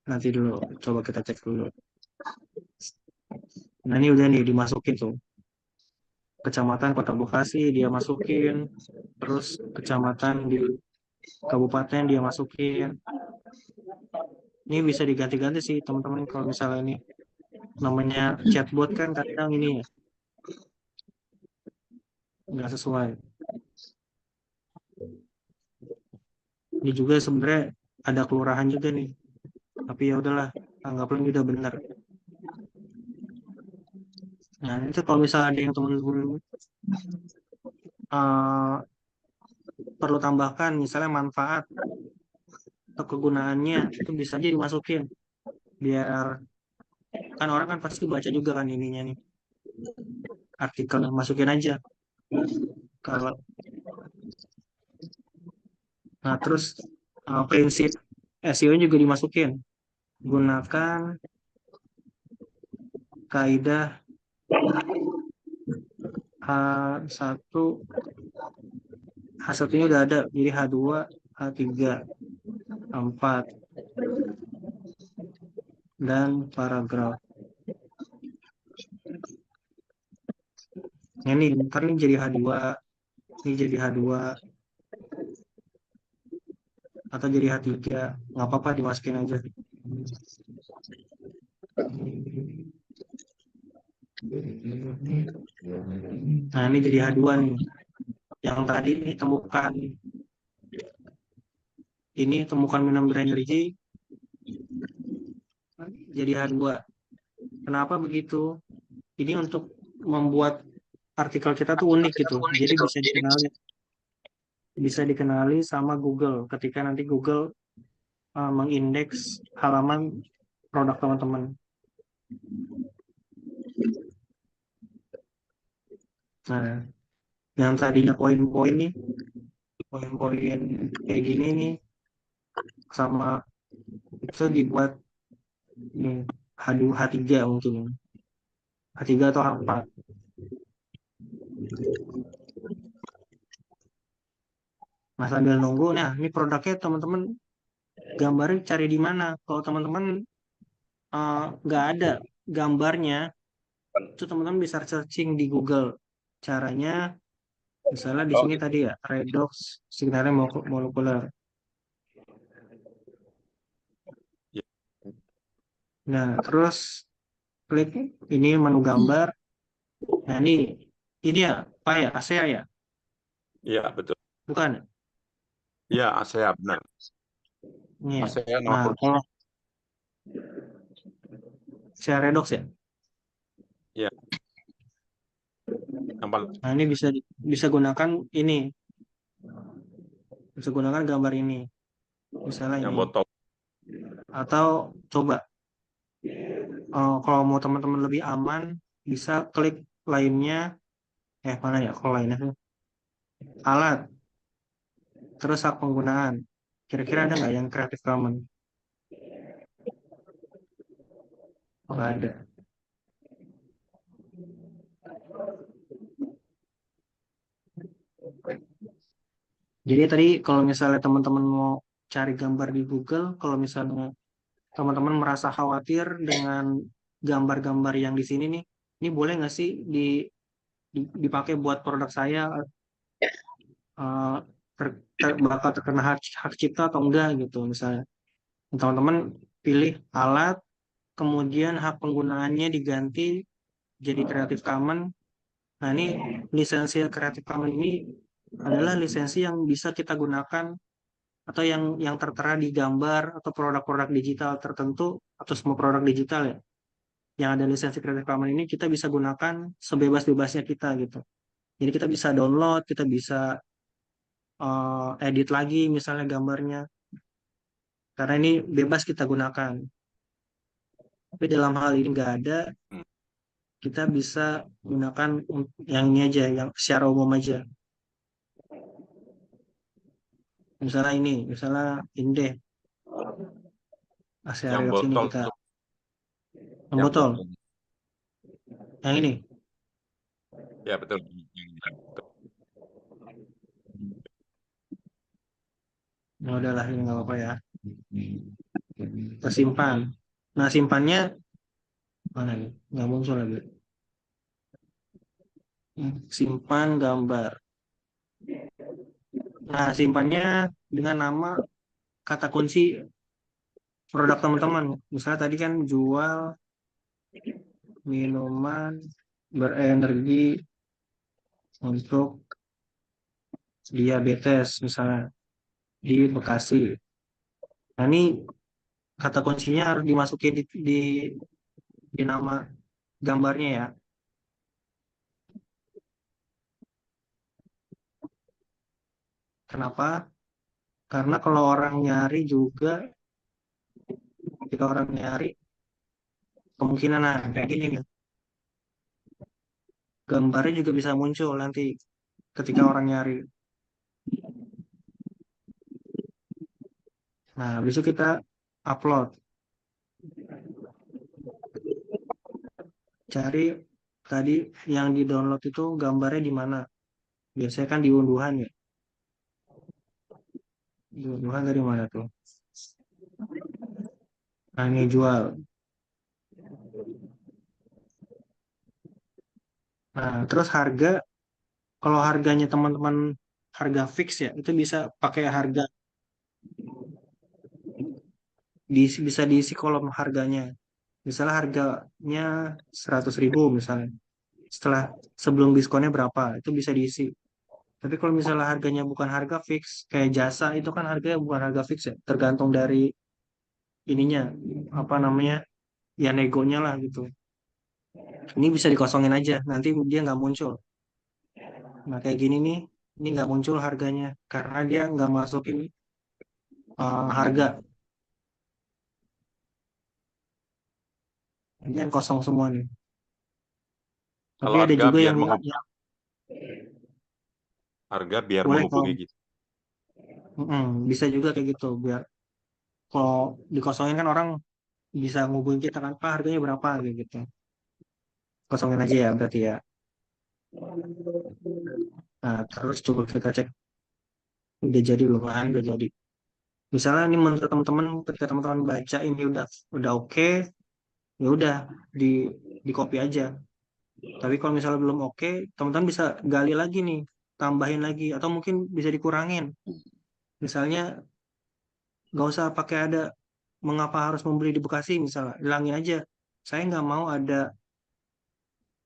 Nanti dulu, coba kita cek dulu. Nah, ini udah nih dimasukin tuh. Kecamatan Kota Bekasi dia masukin. Terus kecamatan di kabupaten dia masukin. Ini bisa diganti-ganti sih teman-teman kalau misalnya ini namanya chatbot kan kadang ini ya nggak sesuai. Ini juga sebenarnya ada kelurahan juga nih. Tapi ya udahlah, anggaplah ini udah benar. Nah, itu kalau misalnya ada yang teman-teman eh, perlu tambahkan, misalnya manfaat atau kegunaannya, itu bisa aja dimasukin. Biar kan orang kan pasti baca juga kan ininya nih, artikel masukin aja. Kalau nah terus prinsip SEO juga dimasukin. Gunakan kaidah H1 H1 ini udah ada, jadi H2 H3 H4 dan paragraf. Nah, ini ntar ini jadi H2, ini jadi H2 atau jadi H3, nggak apa-apa dimasukin aja. Nah, ini jadi H2 nih. Yang tadi temukan minum berenergi jadi H2. Kenapa begitu? Ini untuk membuat artikel kita tuh unik gitu. Jadi bisa dikenali sama Google ketika nanti Google mengindeks halaman produk teman-teman. Nah, yang tadinya poin-poin nih, poin-poin kayak gini nih, sama itu dibuat nih H3 mungkin, H3 atau H4. Nah, sambil nunggu, nah ini produknya teman-teman gambarnya cari di mana? Kalau teman-teman nggak ada gambarnya, itu teman-teman bisa searching di Google. Caranya, misalnya di sini gitu. tadi ya, redox signalnya molekuler. Ya. Nah, terus klik ini menu gambar. Nah, ini ya, apa ya, ASEA ya? Iya betul. Bukan? Iya ASEA benar. Ini ya. ASEA nama Nah, produk. kalau ASEA redox ya? Iya. Apa Nah, ini bisa gunakan ini, bisa gunakan gambar ini, misalnya yang ini. botol? Atau coba kalau mau teman-teman lebih aman, bisa klik lainnya, mana ya kalau lainnya tuh? Alat, terus hak penggunaan. Kira-kira ada nggak yang Creative Commons? Nggak ada. Jadi tadi kalau misalnya teman-teman mau cari gambar di Google, kalau misalnya teman-teman merasa khawatir dengan gambar-gambar yang di sini nih, ini boleh nggak sih dipakai buat produk saya, eh, bakal terkena hak cipta atau enggak gitu misalnya. Teman-teman pilih alat, kemudian hak penggunaannya diganti jadi Creative Commons. Nah, ini lisensi Creative Commons ini adalah lisensi yang bisa kita gunakan atau yang tertera di gambar atau produk-produk digital tertentu atau semua produk digital ya. Yang ada lisensi Creative Commons ini kita bisa gunakan sebebas-bebasnya kita gitu. Jadi kita bisa download, kita bisa edit lagi misalnya gambarnya. Karena ini bebas kita gunakan. Tapi dalam hal ini nggak ada, Hmm. kita bisa gunakan yang ini aja, yang secara umum aja. Misalnya ini deh, Yang Aseariox ini botol kita, tuh, yang yang botol, botol. yang ini. Ya betul. Betul. Ya udahlah, ini nggak apa-apa ya. Kita simpan. Nah, simpannya mana nih? Nggak muncul lagi. Simpan gambar. Nah, simpannya dengan nama kata kunci produk teman-teman. Misalnya tadi kan jual minuman berenergi untuk diabetes misalnya di Bekasi. Nah, ini kata kuncinya harus dimasukin di nama gambarnya ya. Kenapa? Karena kalau orang nyari juga, ketika orang nyari, kemungkinan nah, kayak gini nih, gambarnya juga bisa muncul nanti ketika orang nyari. Nah, besok kita upload, cari tadi yang di download itu gambarnya di mana. Biasanya kan di unduhan ya. Di unduhan dari mana tuh? Nah, ini jual. Nah, terus harga, kalau harganya teman-teman harga fix ya, itu bisa pakai harga, bisa diisi kolom harganya. Misalnya harganya 100.000 misalnya. Setelah sebelum diskonnya berapa, itu bisa diisi. Tapi kalau misalnya harganya bukan harga fix, kayak jasa itu kan harganya bukan harga fix ya, tergantung dari ininya, apa namanya, ya negonya lah gitu. Ini bisa dikosongin aja, nanti dia nggak muncul. Nah kayak gini nih, ini nggak muncul harganya karena dia nggak masukin harga. Ini yang kosong semua nih. Tapi Kalau ada harga juga biar yang, menghubungi, yang harga biar boleh kalau menghubungi gitu. bisa juga kayak gitu. Biar kalau dikosongin kan orang bisa ngubungin kita kan, Pak harganya berapa kayak gitu. Kosongin aja ya berarti ya. Nah terus coba kita cek udah jadi belum, udah jadi. Misalnya ini menurut teman-teman, ketika teman-teman baca ini udah oke, ya udah di di copy aja. Tapi kalau misalnya belum oke, teman-teman bisa gali lagi nih, tambahin lagi, atau mungkin bisa dikurangin. Misalnya nggak usah pakai ada mengapa harus membeli di Bekasi misalnya, hilangin aja. Saya nggak mau ada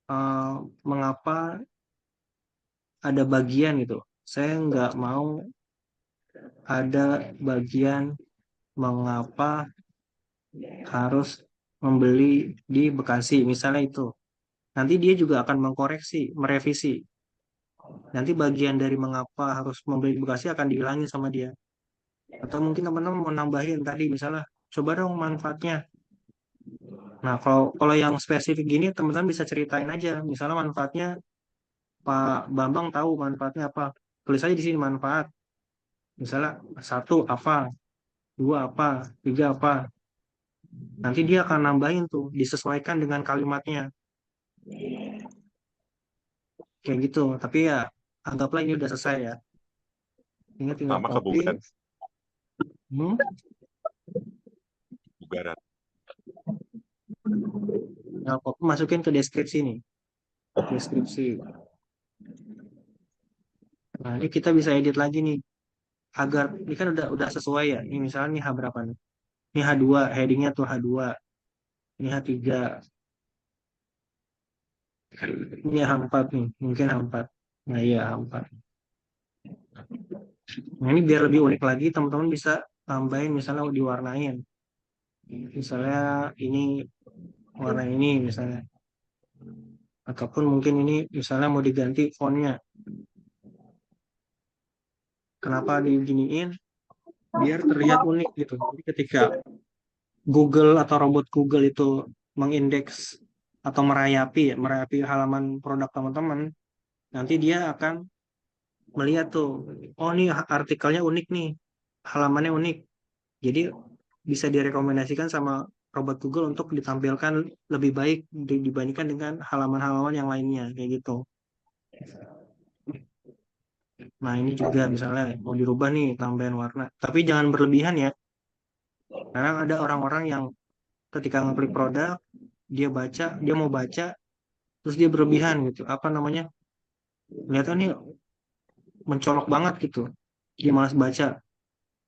eh, mengapa ada bagian gitu. Saya nggak mau ada bagian mengapa harus membeli di Bekasi misalnya itu. nanti dia juga akan mengkoreksi, merevisi. Nanti bagian dari mengapa harus membeli Bekasi akan dihilangin sama dia. Atau mungkin teman-teman mau nambahin tadi misalnya, coba dong manfaatnya. Nah, kalau kalau yang spesifik gini teman-teman bisa ceritain aja. Misalnya manfaatnya Pak Bambang tahu manfaatnya apa. Tulis aja di sini manfaat. Misalnya satu apa, dua apa, tiga apa. Nanti dia akan nambahin tuh, disesuaikan dengan kalimatnya. Kayak gitu. Tapi ya anggaplah ini udah selesai ya. Ini tinggal Lama copy. kebugaran. Hmm, Bugaran. tinggal copy masukin ke deskripsi nih. Deskripsi. Nah, ini kita bisa edit lagi nih. Agar ini kan udah sesuai ya. Ini misalnya nih H berapa nih? Ini H2, headingnya tuh H2. Ini H3. Ini H4 nih, mungkin H4. Nah iya H4. Nah ini biar lebih unik lagi, teman-teman bisa tambahin misalnya diwarnain. Misalnya ini warna ini misalnya. Ataupun mungkin ini misalnya mau diganti fontnya. Kenapa diginiin? Biar terlihat unik gitu. Jadi ketika Google atau robot Google itu mengindeks atau merayapi halaman produk teman-teman, nanti dia akan melihat tuh, oh nih artikelnya unik nih, halamannya unik. Jadi bisa direkomendasikan sama robot Google untuk ditampilkan lebih baik dibandingkan dengan halaman-halaman yang lainnya kayak gitu. Nah ini juga misalnya mau dirubah nih tambahan warna, tapi jangan berlebihan ya, karena ada orang-orang yang ketika ngeklik produk dia mau baca terus dia berlebihan gitu, apa namanya, lihatnya nih mencolok banget gitu, dia malas baca.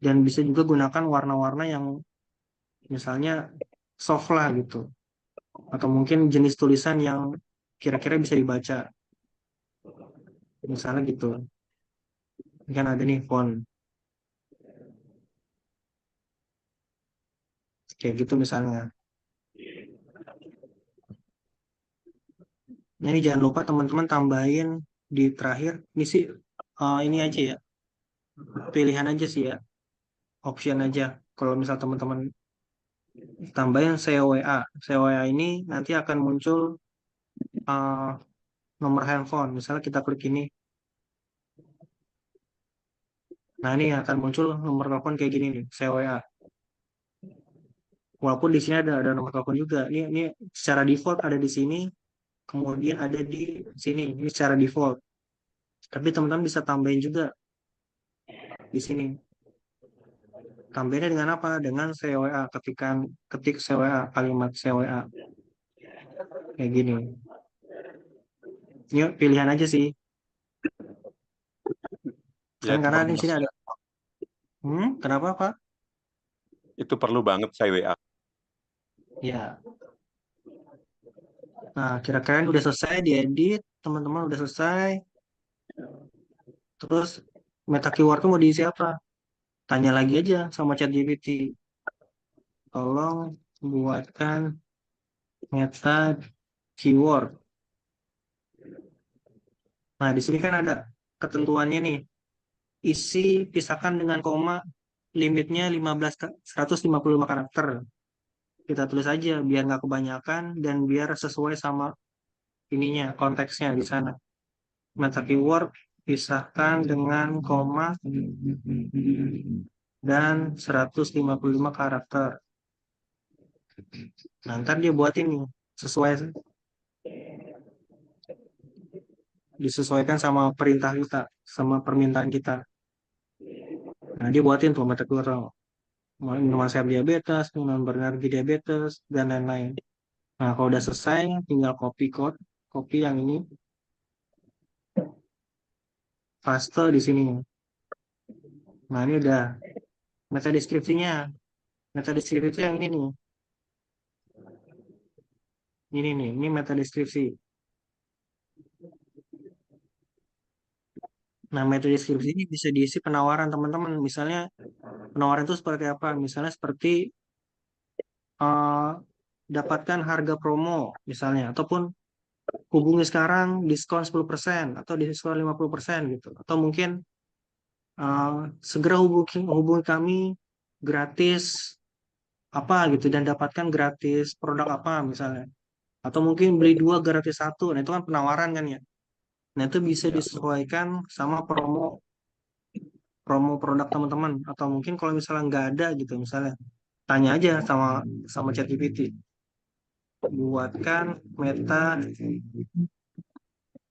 Dan bisa juga gunakan warna-warna yang misalnya soft lah gitu, atau mungkin jenis tulisan yang kira-kira bisa dibaca misalnya gitu. Ini kan ada nih font kayak gitu misalnya. Nah, ini jangan lupa teman-teman tambahin di terakhir ini sih, ini aja ya, pilihan aja sih ya, option aja. Kalau misal teman-teman tambahin COWA, COWA ini nanti akan muncul uh, nomor handphone. Misalnya kita klik ini, nah ini akan muncul nomor telepon kayak gini nih, COWA. Walaupun di sini ada nomor telepon juga. Ini secara default ada di sini, kemudian ada di sini. Ini secara default. Tapi teman-teman bisa tambahin juga di sini. Tambahinnya dengan apa? Dengan COWA. Ketik COWA, kalimat COWA kayak gini. Ini pilihan aja sih. Ya, Kan itu karena perlu di sini banget. ada. Kenapa Pak? Itu perlu banget saya WA. Ya. Nah, kira-kira udah selesai diedit, teman-teman udah selesai. Terus meta keyword mau diisi apa? Tanya lagi aja sama ChatGPT. Tolong buatkan meta keyword. Nah, di sini kan ada ketentuannya nih. Isi pisahkan dengan koma, limitnya 155 karakter. Kita tulis aja biar nggak kebanyakan dan biar sesuai sama ininya, konteksnya di sana. Meta keyword pisahkan dengan koma dan 155 karakter. Nah, ntar dia buat ini sesuai, disesuaikan sama perintah kita, sama permintaan kita. Nah, dia buatin tuh meta keyword minuman sehat diabetes, minuman berenergi diabetes, dan lain-lain. Nah, kalau udah selesai, tinggal copy yang ini, paste di sini. Nah, ini udah meta deskripsinya. Meta deskripsi yang ini nih. Ini nih, ini meta deskripsi. Nah, meta deskripsi ini bisa diisi penawaran teman-teman. Misalnya, penawaran itu seperti apa? Misalnya seperti eh, dapatkan harga promo, misalnya. Ataupun hubungi sekarang diskon 10% atau diskon 50% gitu. Atau mungkin segera hubungi kami gratis apa gitu dan dapatkan gratis produk apa misalnya. Atau mungkin beli dua gratis satu. Nah, itu kan penawaran kan ya. Nah, itu bisa Ya. disesuaikan sama promo promo produk teman-teman atau mungkin kalau misalnya nggak ada gitu misalnya tanya aja sama sama ChatGPT buatkan meta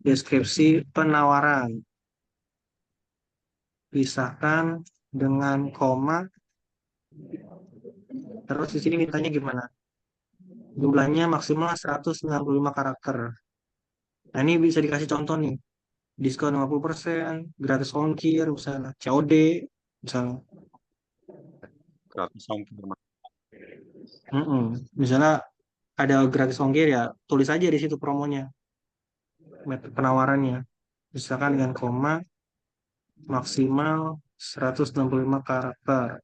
deskripsi penawaran pisahkan dengan koma terus di sini mintanya gimana jumlahnya maksimal 195 karakter. Nah, ini bisa dikasih contoh nih diskon 50% gratis ongkir misalnya COD misalnya. Gratis ongkir. Mm-mm. Misalnya ada gratis ongkir ya tulis aja di situ promonya penawarannya misalkan dengan koma maksimal 165 karakter.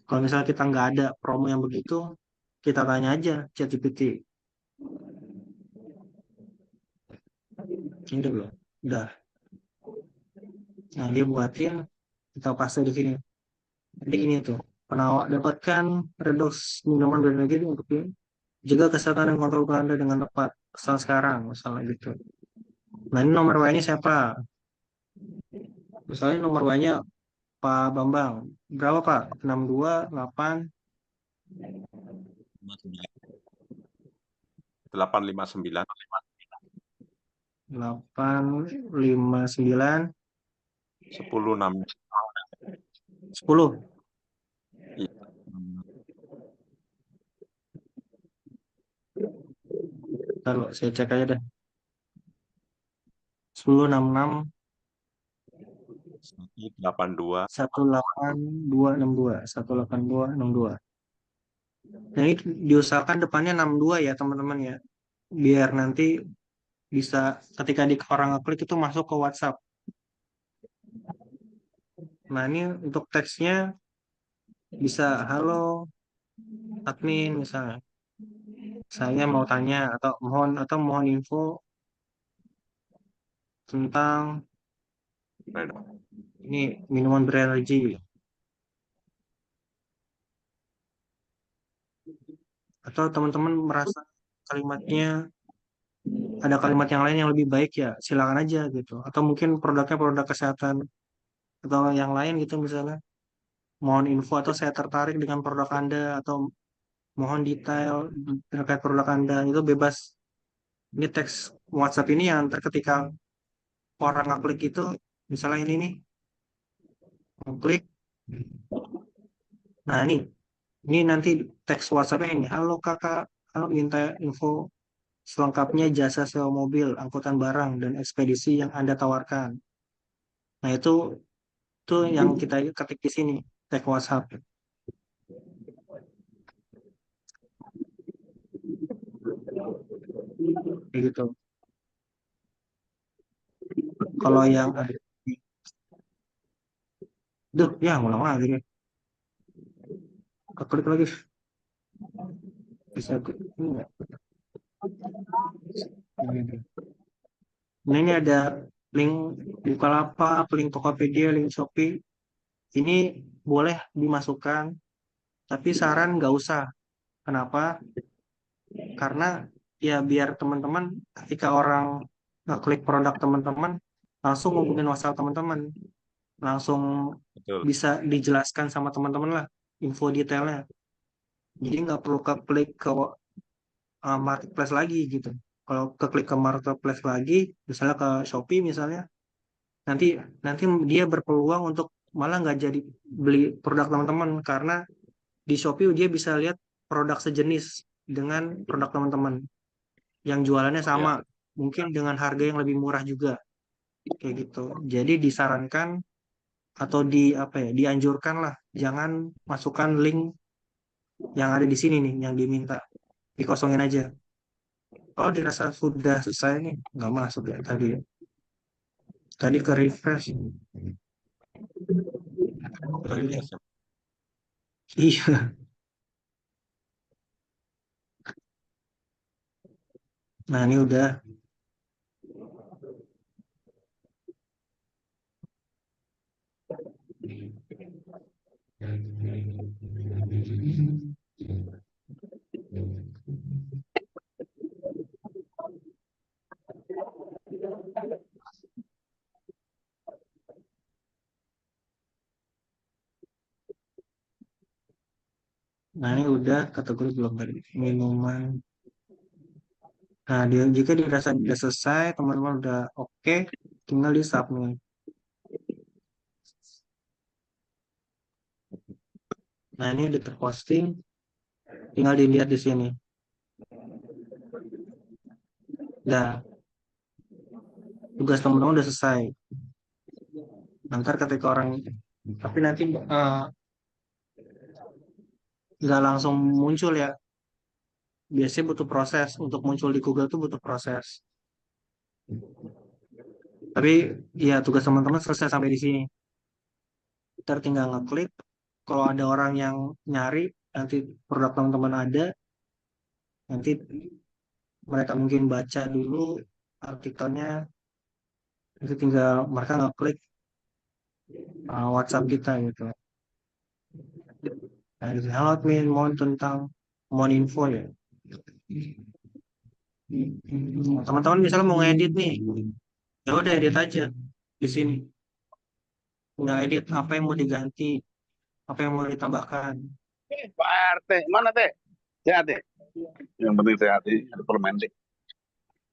Kalau misalnya kita nggak ada promo yang begitu kita tanya aja ChatGPT ini belum udah. Nah, dia buatin kita paste di sini jadi ini tuh penawar dapatkan redox minuman berenergi untuk ini jaga kesehatan dan kontrol Anda dengan tepat asal sekarang misalnya gitu. Nah, ini nomor WA-nya siapa misalnya nomor WA-nya Pak Bambang berapa Pak 628 859 859 10 10. Iya. Kalau saya cek aja deh 1066 182 18262 18262. Nah, ini diusahakan depannya 62 ya teman-teman ya biar nanti bisa ketika di orang ngeklik itu masuk ke WhatsApp. Nah, ini untuk teksnya bisa halo admin misalnya saya mau tanya atau mohon info tentang ini minuman berenergi atau teman-teman merasa kalimatnya ada kalimat yang lain yang lebih baik ya silakan aja gitu atau mungkin produknya produk kesehatan atau yang lain gitu misalnya mohon info atau saya tertarik dengan produk Anda atau mohon detail terkait produk Anda itu bebas. Ini teks WhatsApp ini yang ketika orang ngeklik itu misalnya ini nih ngeklik. Nah, ini nanti teks WhatsApp-nya ini. Halo kakak, halo minta info selengkapnya jasa sewa mobil, angkutan barang, dan ekspedisi yang Anda tawarkan. Nah, itu yang kita ketik di sini, teks WhatsApp. Kayak gitu. Kalau yang ada, duh, ya ngulang lagi nih. Klik lagi, bisa ini nggak? Nah, ini ada link Bukalapak, link Tokopedia, link Shopee. Ini boleh dimasukkan, tapi saran nggak usah. Kenapa? Karena ya biar teman-teman ketika orang ngeklik produk teman-teman langsung ngubungin WhatsApp teman-teman, langsung betul. bisa dijelaskan sama teman-teman lah info detailnya. Jadi nggak perlu klik ke marketplace lagi gitu. Kalau klik ke marketplace lagi, misalnya ke Shopee misalnya, nanti nanti dia berpeluang untuk malah nggak jadi beli produk teman-teman karena di Shopee dia bisa lihat produk sejenis dengan produk teman-teman yang jualannya sama, Ya. mungkin dengan harga yang lebih murah juga kayak gitu. Jadi disarankan atau apa ya, dianjurkan lah jangan masukkan link yang ada di sini nih yang diminta. Dikosongin aja. Oh, dirasa sudah selesai nih, nggak masuk ya tadi. Tadi ke refresh. Lagi deh. Refresh ya. Iya. Nah, ini udah. Nah, ini udah kategori belum tadi. Minuman. Nah, jika dirasa sudah selesai, teman-teman udah oke, tinggal di submit. Nah, ini udah terposting, tinggal dilihat di sini. Nah, tugas teman-teman udah selesai. Nanti ketika orang, tapi nanti nggak langsung muncul ya. Biasanya butuh proses. Untuk muncul di Google tuh butuh proses. Tapi ya tugas teman-teman selesai sampai di sini. Ntar tinggal ngeklik. Kalau ada orang yang nyari, nanti produk teman-teman ada, nanti mereka mungkin baca dulu artikelnya, nanti tinggal mereka ngeklik WhatsApp kita gitu. Nah, gitu. Halo admin, mohon info ya. Teman-teman misalnya mau ngedit nih, ya udah edit aja di sini. Nggak edit apa yang mau diganti, apa yang mau ditambahkan. Pak RT, mana teh? Sehat deh. Yang penting sehat deh. Ada permen deh.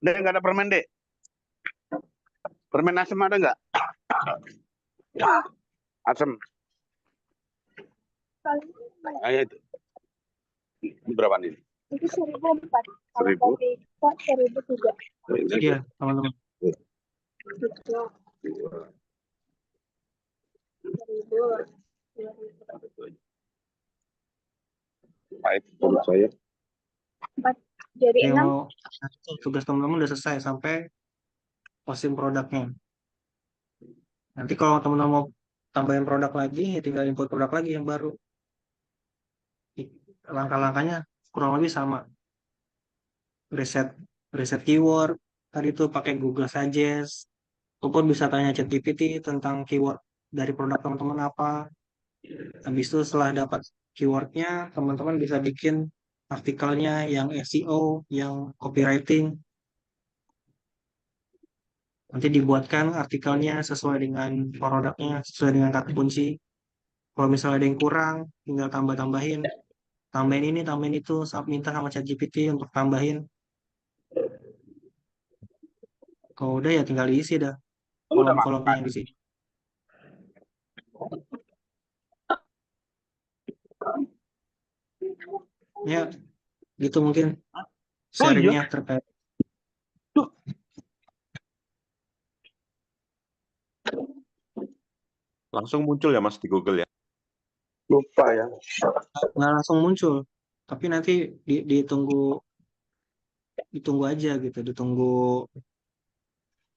Dek, nggak ada permen deh. Permen asem ada nggak? Asem. Ayo itu. Ini berapa nih? Itu 1.004. Kalau 1.000? kopi kok 1.003. Iya, teman-teman. Gitu. 1.000. Pahit menurut saya. 4 jadi Yang 6. mau tugas teman-teman udah selesai sampai posting produknya. Nanti kalau teman-teman mau tambahin produk lagi, ya tinggal input produk lagi yang baru. Langkah-langkahnya kurang lebih sama. Riset, riset keyword. Tadi itu pakai Google Suggest. Ataupun bisa tanya ChatGPT tentang keyword dari produk teman-teman apa. Habis itu setelah dapat keywordnya, teman-teman bisa bikin artikelnya yang SEO, yang copywriting. Nanti dibuatkan artikelnya sesuai dengan produknya, sesuai dengan kata kunci. Kalau misalnya ada yang kurang, tinggal tambah-tambahin. Tambahin ini, tambahin itu, saat minta sama ChatGPT untuk tambahin. Kalau udah ya tinggal diisi dah Udah kolom-kolomnya makan. di sini. Ya, gitu mungkin sharingnya terkait. Langsung muncul ya Mas di Google ya? Lupa ya. Nggak langsung muncul, tapi nanti ditunggu aja gitu, ditunggu